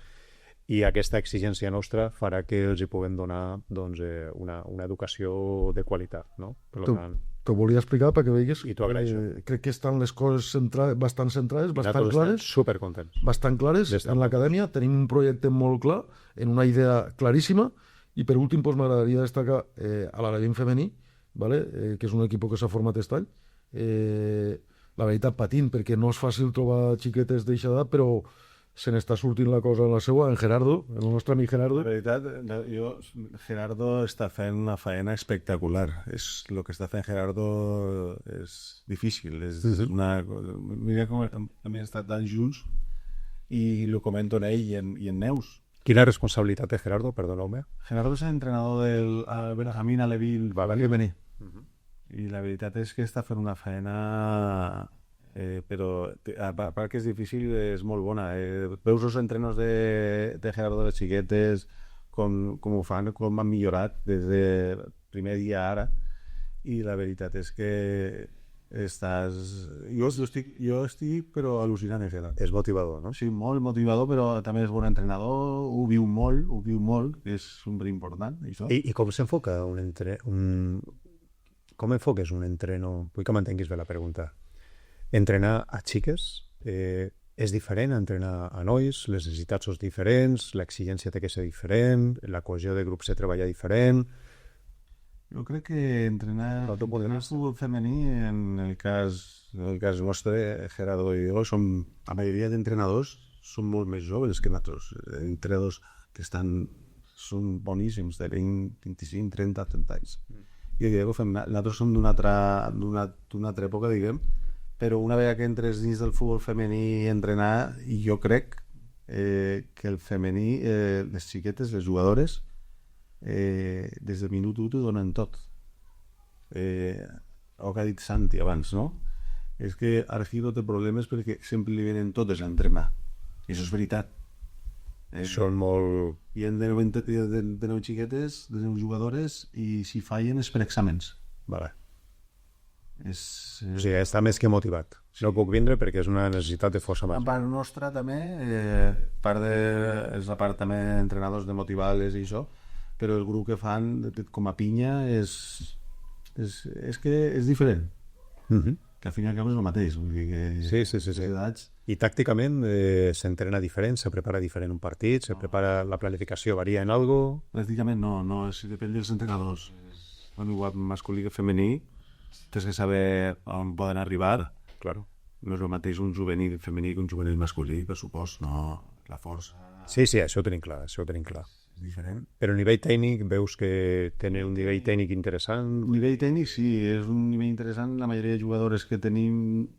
i aquesta exigència nostra farà que els hi puguem donar doncs, una educació de qualitat, no? Per tant, t'ho volia explicar perquè veigues. I t'ho agraeixo. Crec que estan les coses bastant centrades, bastant clares. Supercontents. Bastant clares. En l'acadèmia tenim un projecte molt clar, en una idea claríssima, i per últim doncs, m'agradaria destacar a l'Alevin femení, vale? Que és un equip que s'ha format aquest any. La veritat, patint, perquè no és fàcil trobar xiquetes d'eixa edat, però se n'està sortint la cosa en la seva, en Gerardo, el nostre amic Gerardo. La veritat, Gerardo està fent una faena espectacular. El que està fent Gerardo és difícil. Mira com hem estat tan junts i ho comento en ell i en Neus. Quina responsabilitat té Gerardo? Perdoneu-me. Gerardo és entrenador del Benjamín Alevil. Va venir. I la veritat és que està fent una faena... però a part que és difícil, és molt bona. Veus els entrenos de Gerardo de les xiquetes, com ho fan, com han millorat des del primer dia a ara, i la veritat és que estàs... Jo estic però al·lucinant en general. És motivador, no? Sí, molt motivador, però també és bon entrenador, ho viu molt, que és superimportant, això. I com s'enfoca com enfoques un entreno? Vull que m'entenguis bé la pregunta. Entrenar a xiques és diferent a entrenar a nois, les necessitats són diferents, l'exigència té que ser diferent, la cohesió de grup se treballa diferent... Jo crec que entrenar futbol femení, en el cas nostre, Gerardo i jo, la majoria d'entrenadors són molt més joves que nosaltres, entrenadors que són boníssims, de 20, 25, 30 anys. I Diego, nosaltres som d'una altra època, diguem, però una vegada que entres dins del futbol femení i entrenar, jo crec que el femení, les xiquetes, les jugadores, des del minut 1 t'ho donen tot. El que ha dit Santi abans, no? És que Argi no té problemes perquè sempre li venen totes a entrenar, i això és veritat. Són molt... Hi ha de 9 xiquetes, de 9 jugadores, i si fallen és per exàmens. Vale. O sigui, està més que motivat. No puc vindre perquè és una necessitat de força a massa. part nostra també, és la part també d'entrenadors de motivar-les i això, però el grup que fan com a pinya és que és diferent, que al final és el mateix, vull dir que sí. I tàcticament s'entrena diferent, se prepara diferent un partit, se prepara la planificació, varia en algo? Pràcticament no, depèn dels entrenadors. Igual masculí que femení, tens que saber on poden arribar. Claro. No és el mateix un juvenil femení que un juvenil masculí, per supost, no, la força... Sí, això ho tenim clar, És diferent. Però a nivell tècnic veus que tenen un nivell tècnic interessant? A nivell tècnic sí, és un nivell interessant. La majoria de jugadores que tenim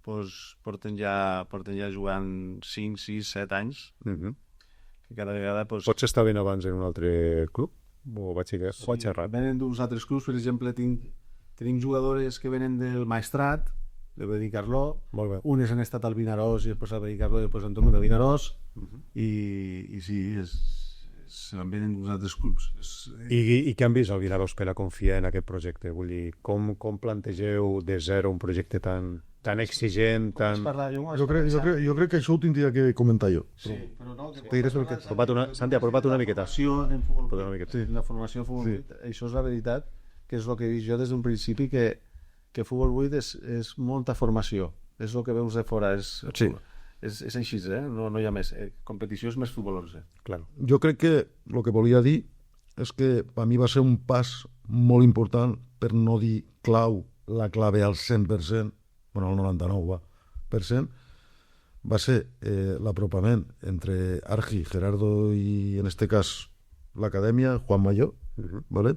porten ja jugant 5, 6, 7 anys. Que cada vegada... Pots estar ben abans en un altre club? O vaig errat? Venen d'uns altres clubs, per exemple, tenim jugadores que venen del Maestrat, de Benicarló. Molt bé. Unes han estat al Vinaròs i després al Benicarló i després han tornat al Vinaròs. I sí, se van venen d'uns altres clubs. I què han vist al Vinaròs per a confiar en aquest projecte? Vull dir, com plantegeu de zero un projecte tan exigent, tan... Jo crec que això ho tindria que comentar jo. Sí, però no... Santi, apropa't una miqueta. La formació en futbol 8, això és la veritat, que és el que he vist jo des d'un principi, que futbol 8 és molta formació. És el que veus de fora, és així, no hi ha més. Competició és més futbol 11. Claro. Jo crec que el que volia dir és que per mi va ser un pas molt important, per no dir clau, la clave al 100%, bueno, al 99%, va ser l'apropament entre Argi, Gerardo i, en este cas, l'acadèmia, Juan Mayor, ¿vale?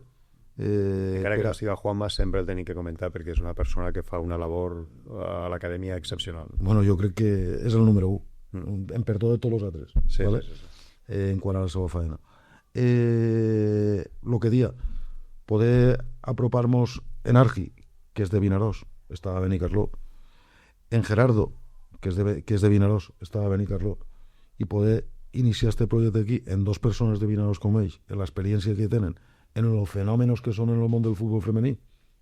Encara que no siga Juanma, sempre el tenim que comentar perquè és una persona que fa una labor a l'acadèmia excepcional. Bueno, jo crec que és el número 1, en perdó de tots els altres, sí, ¿vale? Sí. En quant a la seva feina. Lo que dia, poder apropar-nos en Argi, que és de Vinaròs, estava a Benicarló, en Gerardo, que és de Vinaròs, estava a Benicarló, i poder iniciar este projecte aquí en 2 persones de Vinaròs com ells, en l'experiència que tenen, en els fenòmenos que són en el món del futbol femení,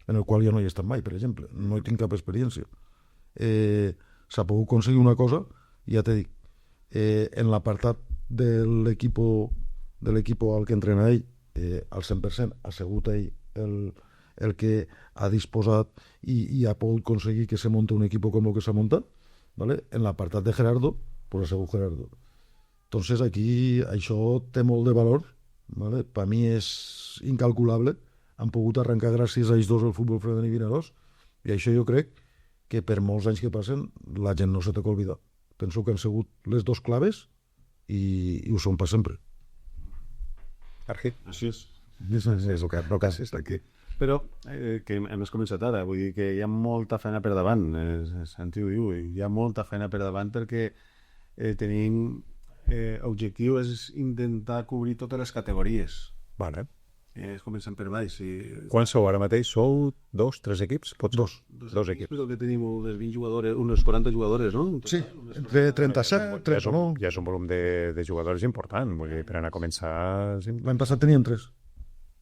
en el qual jo no hi he estat mai, per exemple, no hi tinc cap experiència. S'ha pogut aconseguir una cosa, i ja t'he dit, en l'apartat de l'equip al que entrena ell, al 100% ha sigut ell el que ha disposat i ha pogut aconseguir que se monte un equip com el que s'ha muntat, ¿vale? En l'apartat de Gerardo, pues ha sigut Gerardo. Entonces aquí això té molt de valor, ¿vale? Per mi és incalculable. Han pogut arrencar gràcies a ells dos el futbol femení Vinaròs, i això jo crec que per molts anys que passen la gent no se té que oblidar. Penso que han sigut les 2 claves i ho són per sempre. Argi? Així és. És el que és aquí. Però, que hem començat ara, vull dir que hi ha molta feina per davant, Santi ho diu, hi ha molta feina per davant perquè tenim objectiu és intentar cobrir totes les categories. Vale. Comencem per baix. Quan sou ara mateix? Sou 2, 3 equips? Dos equips. Però que tenim unes 20 jugadores, unes 40 jugadores, no? Sí, entre 37, 3 o no. Ja és un volum de jugadors important, vull dir, per anar a començar... L'any passat tenien 3.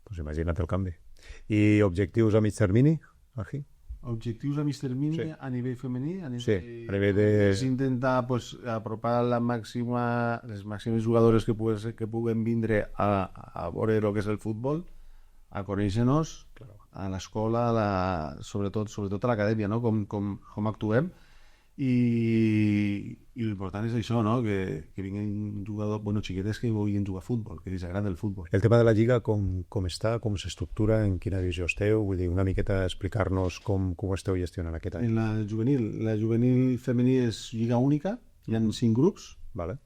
Pues imagina't el canvi. I objectius a mig termini, Argi? Objectius a mig termini Sí. a nivell femení? Sí, a nivell de... És intentar pues, apropar les màximes jugadores que puguen vindre a veure el que és el futbol, a conèixer-nos, a l'escola, sobretot a l'acadèmia, no? com actuem. I l'important és això, no? que vinguin jugadors, xiquetes que vulguin jugar a futbol, que els agrada el futbol. El tema de la Lliga, com està, com s'estructura, en quina divisió esteu? Vull dir, una miqueta explicar-nos com esteu gestionant aquest any. En la juvenil femení és Lliga única, hi ha 5 grups. Vale.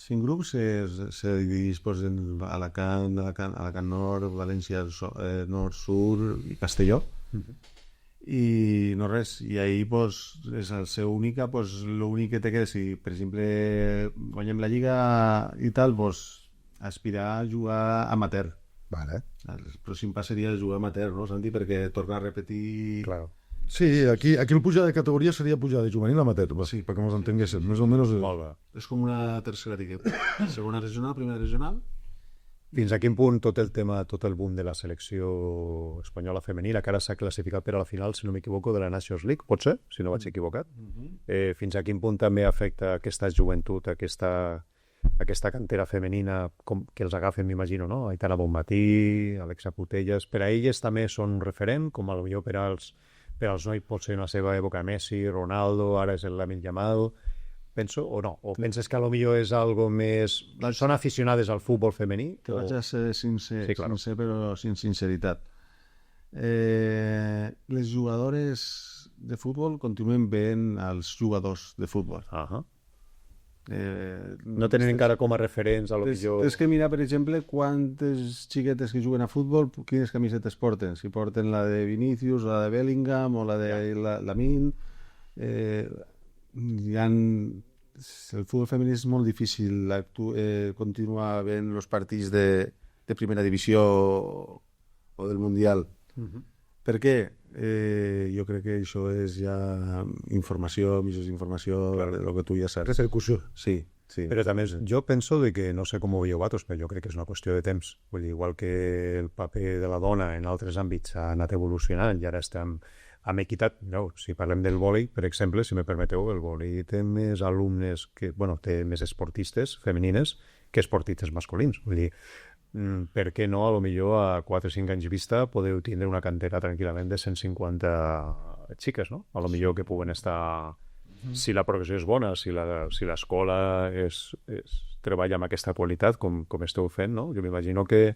5 grups se divideix pues, en Alacant Nord, València Nord, Sur i Castelló. I no res, i ahir pues, és el seu única, pues, l'únic que té que si per exemple guanyem la Lliga i tal, pues, aspirar a jugar amateur. Vale. El pròxim pas seria jugar amateur, no, Santi? Perquè tornar a repetir... Claro. Sí, aquí el pujar de categoria seria pujar de juvenil a amateur, sí, perquè ens entenguéssim, més o menys... Molt bé. És com una tercera lliga. Segona regional, primera regional. Fins a quin punt tot el boom de la selecció espanyola femenina, que ara s'ha classificat per a la final, si no m'equivoco, de la Nations League, pot ser, si no vaig equivocat? Fins a quin punt també afecta aquesta joventut, aquesta cantera femenina que els agafen, m'imagino, no? Aitana Bonmatí, Alexa Putellas, per a elles també són un referent, com potser per als nois pot ser una seva època Messi, Ronaldo, ara és el Lamine Yamal, penso, o no? O penses que potser és algo més... Són aficionades al futbol femení? Te vaig a ser sincer, Sí, claro. sincer però sin sinceritat. Les jugadores de futbol continuen veient els jugadors de futbol. No tenen encara com a referents a lo millor... És que mirar, per exemple, quantes xiquetes que juguen a futbol, quines camisetes porten. Si porten la de Vinícius, la de Bellingham o la de Lamine. El futbol femení és molt difícil continuar veient els partits de primera divisió o del Mundial. Per què? Jo crec que això és ja informació, mitjans d'informació, el que tu ja saps. Repercussió. Sí, sí. Però també jo penso de que, no sé com ho veieu vosaltres, però jo crec que és una qüestió de temps. Vull dir, igual que el paper de la dona en altres àmbits ha anat evolucionant i ara estem amb equitat. No, si parlem del vòlei, per exemple, si me permeteu, el vòlei té més alumnes, té més esportistes femenines que esportistes masculins. Vull dir, per què no, a lo millor a 4 o 5 anys vista podeu tindre una cantera tranquil·lament de 150 xiques, no? A lo millor que puguen estar... Si la progressió és bona, si l'escola treballa amb aquesta qualitat, com esteu fent, no? Jo m'imagino que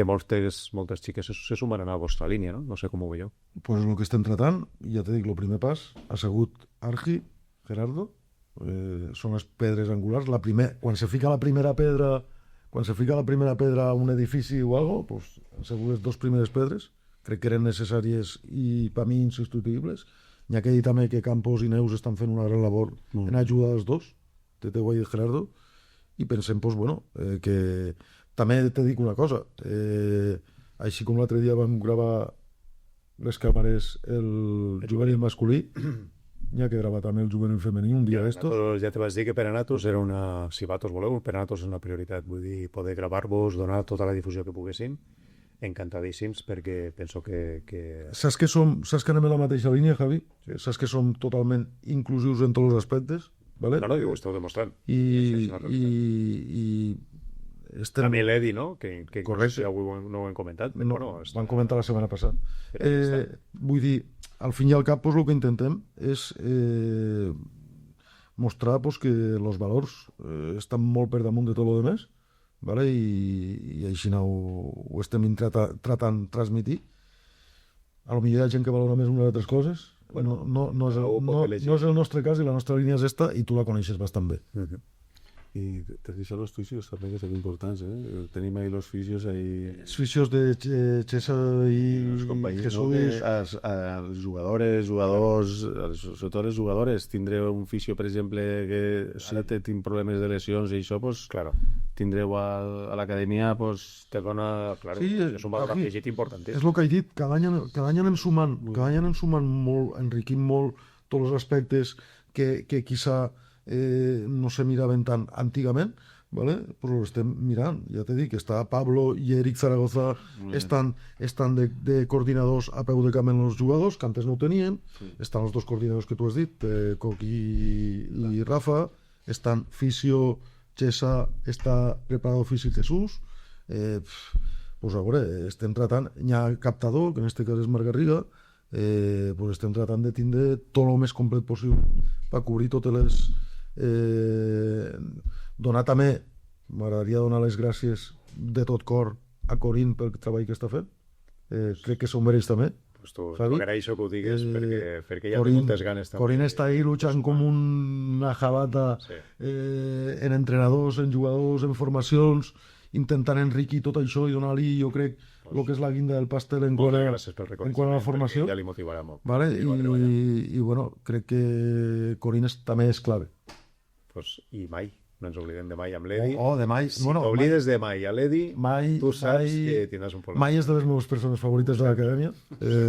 moltes xiques se sumaran a la vostra línia, no? No sé com ho veieu. Pues el que estem tratant, ja t'he dit, el primer pas ha sigut Argi, Gerardo, són les pedres angulars. Quan se fica la primera pedra a un edifici o algo, pues, han sigut les 2 primeres pedres, crec que eren necessàries i per mi insubstituïbles. N'hi ha que dir també que Campos i Neus estan fent una gran labor en ajuda dels dos, de Teu i Gerardo, i pensem, pues, bueno, que també te dic una cosa, així com l'altre dia vam gravar les càmeres el juvenil masculí, n'hi ha que gravar també el juvenil femení un dia d'estos. Ja te vaig dir que per a nosaltres era si vosaltres voleu, per a nosaltres és una prioritat, vull dir, poder gravar-vos, donar tota la difusió que poguéssim, encantadíssims, perquè penso que... Saps que anem en la mateixa línia, Javi? Saps que som totalment inclusius en tots els aspectes? Vale? No, ho esteu demostrant. I estem... També l'Edi, no? Que Correcte. ja no ho hem comentat. Però, No, bueno, vam comentar la setmana passada. Però Vull dir, al fin i al cap, pues, el que intentem és mostrar pues, que els valors estan molt per damunt de tot el demés, vale? I així ho estem tratant transmitir. A lo millor hi ha gent que valora més una d'altres coses. Bueno, no és el nostre cas i la nostra línia és esta i tu la coneixes bastant bé. I t'has deixat els fisios també, que són importants, Tenim ahí los fisios ahí... Els fisios de Xesa i Els companys, Jesús... els jugadors, sobretot les jugadores, tindreu un fisio, per exemple, que ara tinc problemes de lesions i això, pues, claro, tindreu a l'acadèmia, pues... te dona... Claro, Sí, és un valor aquí, afegit importantíssim. És el que he dit, cada any anem sumant molt, enriquim molt tots els aspectes que quizà no se miraven tant antigament, ¿vale? Pues lo estem mirant, ja t'he dit que està Pablo i Eric Zaragoza estan de coordinadors a peu de camp en els jugadors, que antes no ho tenien, estan els dos coordinadors que tu has dit, Coqui i Rafa, estan Fisio, Chesa, està preparador físic Jesús, pues a veure, estem tratant, hi ha captador, que en este cas és Marc Garriga, pues estem tratant de tindre tot el més complet possible per cobrir totes les donar també, m'agradaria donar les gràcies de tot cor a Corín pel treball que està fent, crec que s'ho mereix també. Pues t'ho agraeixo que ho digues perquè ja té moltes ganes també. Corín està ahí luchant com una jabata en entrenadors, en jugadors, en formacions, intentant enriquir tot això i donar-li, jo crec, el que és la guinda del pastel en quant a la formació. Ja li motivarà molt. Vale? I bueno, crec que Corín també és clave. Pues, i mai, no ens oblidem de mai amb l'Edi. De mai. Si t'oblides de mai a l'Edi, tu saps que tindràs un problema. Mai és de les meves persones favorites de l'acadèmia.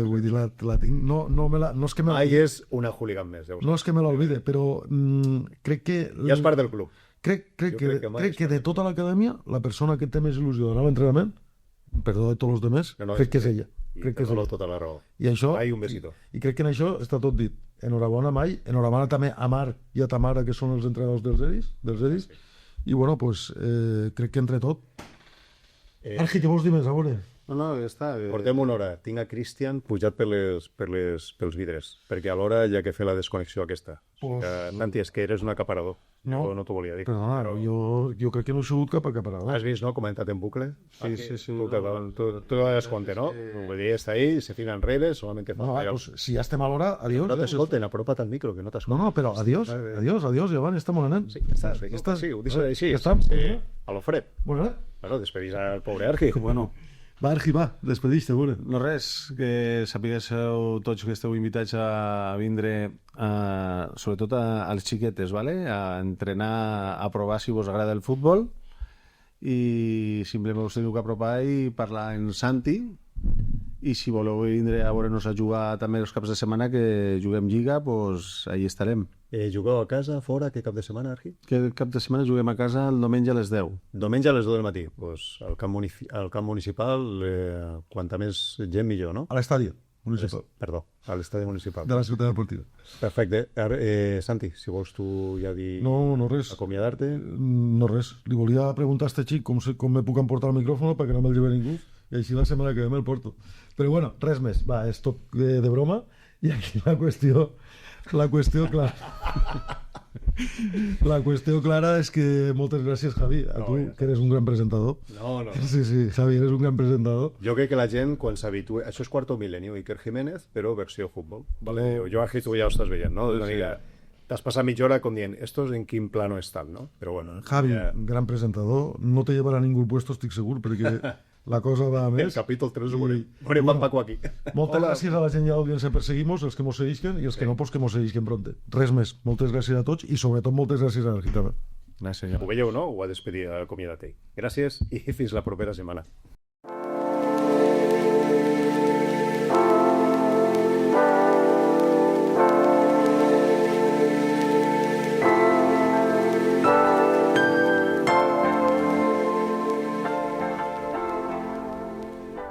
Vull dir, la tinc... No és que mai és una hooligan més. No és que me l'olvide, però crec que... Ja és part del club. Crec que de tota l'acadèmia, la persona que té més il·lusió d'anar a l'entrenament, perdó de tots els demés, crec que és ella. Crec que és tota la raó. I això, mai un besito. I crec que en això està tot dit. Enhorabona Mai, enhorabona també a Marc i a Tamara, que són els entrenadors dels Edis. I bueno, pues, crec que entre tot... Argi, què vols dir més, a veure? No, ja està. Portem una hora. Tinc a Cristian pujat pels vidres, perquè alhora hi ha que fer la desconnexió aquesta. Nanti, és que eres un acaparador. No t'ho volia dir. Perdona, jo crec que no he sigut cap acaparador. Has vist, no? Comentat en bucle. Sí. Tu te das compte, no? Vull dir, està ahí, se tira enrere, solamente falta... No, pues, si ja estem a l'hora, adiós. No t'escolten, apropa't al micro, que no t'escolten. No, però adiós, Jovan, estem molt anant. Sí, estàs. Sí, ho deixo així. Ja estem? A lo fred. Bueno, despedís al pobre Argi. Bueno, va, Argi, va, despedix-te, veure. No res, que sapiguéssiu tots que esteu invitats a vindre, sobretot als xiquetes, ¿vale? A entrenar, a provar si vos agrada el futbol, i simplement us teniu que apropar i parlar en Santi, i si voleu vindre a veure'ns a jugar també els caps de setmana, que juguem Lliga, doncs ahí estarem. Jugueu a casa, fora, què cap de setmana, Argi? Que cap de setmana juguem a casa el diumenge a les 10. Diumenge a les 2 del matí. Pues, al camp municipal, quanta més gent millor, no? A l'estadi municipal. Perdó, a l'estadi municipal. De la ciutat deportiva. Perfecte. Santi, si vols tu ja dir... No res. Acomiadar-te. No res. Li volia preguntar a este xic com me puc emportar el micròfon perquè no me'l lleve ningú, i així la setmana que ve me'l porto. Però bueno, res més. Va, és tot de broma, i aquí la qüestió clara. La qüestió clara és que moltes gràcies, Javi, a tu, que eres un gran presentador. No. Sí, Javi, eres un gran presentador. Jo crec que la gent, quan s'habitua... Això és Cuarto Milenio, Iker Jiménez, però versió futbol. Vale? Jo aquí tu ja ho estàs veient, no? Sí. T'has passat mitja hora com dient, estos en quin plano estan, no? Però bueno... Javi, gran presentador, no te llevarà ningú el puesto, estic segur, perquè la cosa va a més. El capítol 3 ho veurem amb Paco aquí. Moltes gràcies a la gent i a l'audiència per seguir-nos, els que mos segueixen i els que no, pues que mos segueixen pronte. Res més. Moltes gràcies a tots i sobretot moltes gràcies a la Gitana. Gràcies. Ho veieu, no? Ho ha despedir al acomiadat. Gràcies i fins la propera setmana.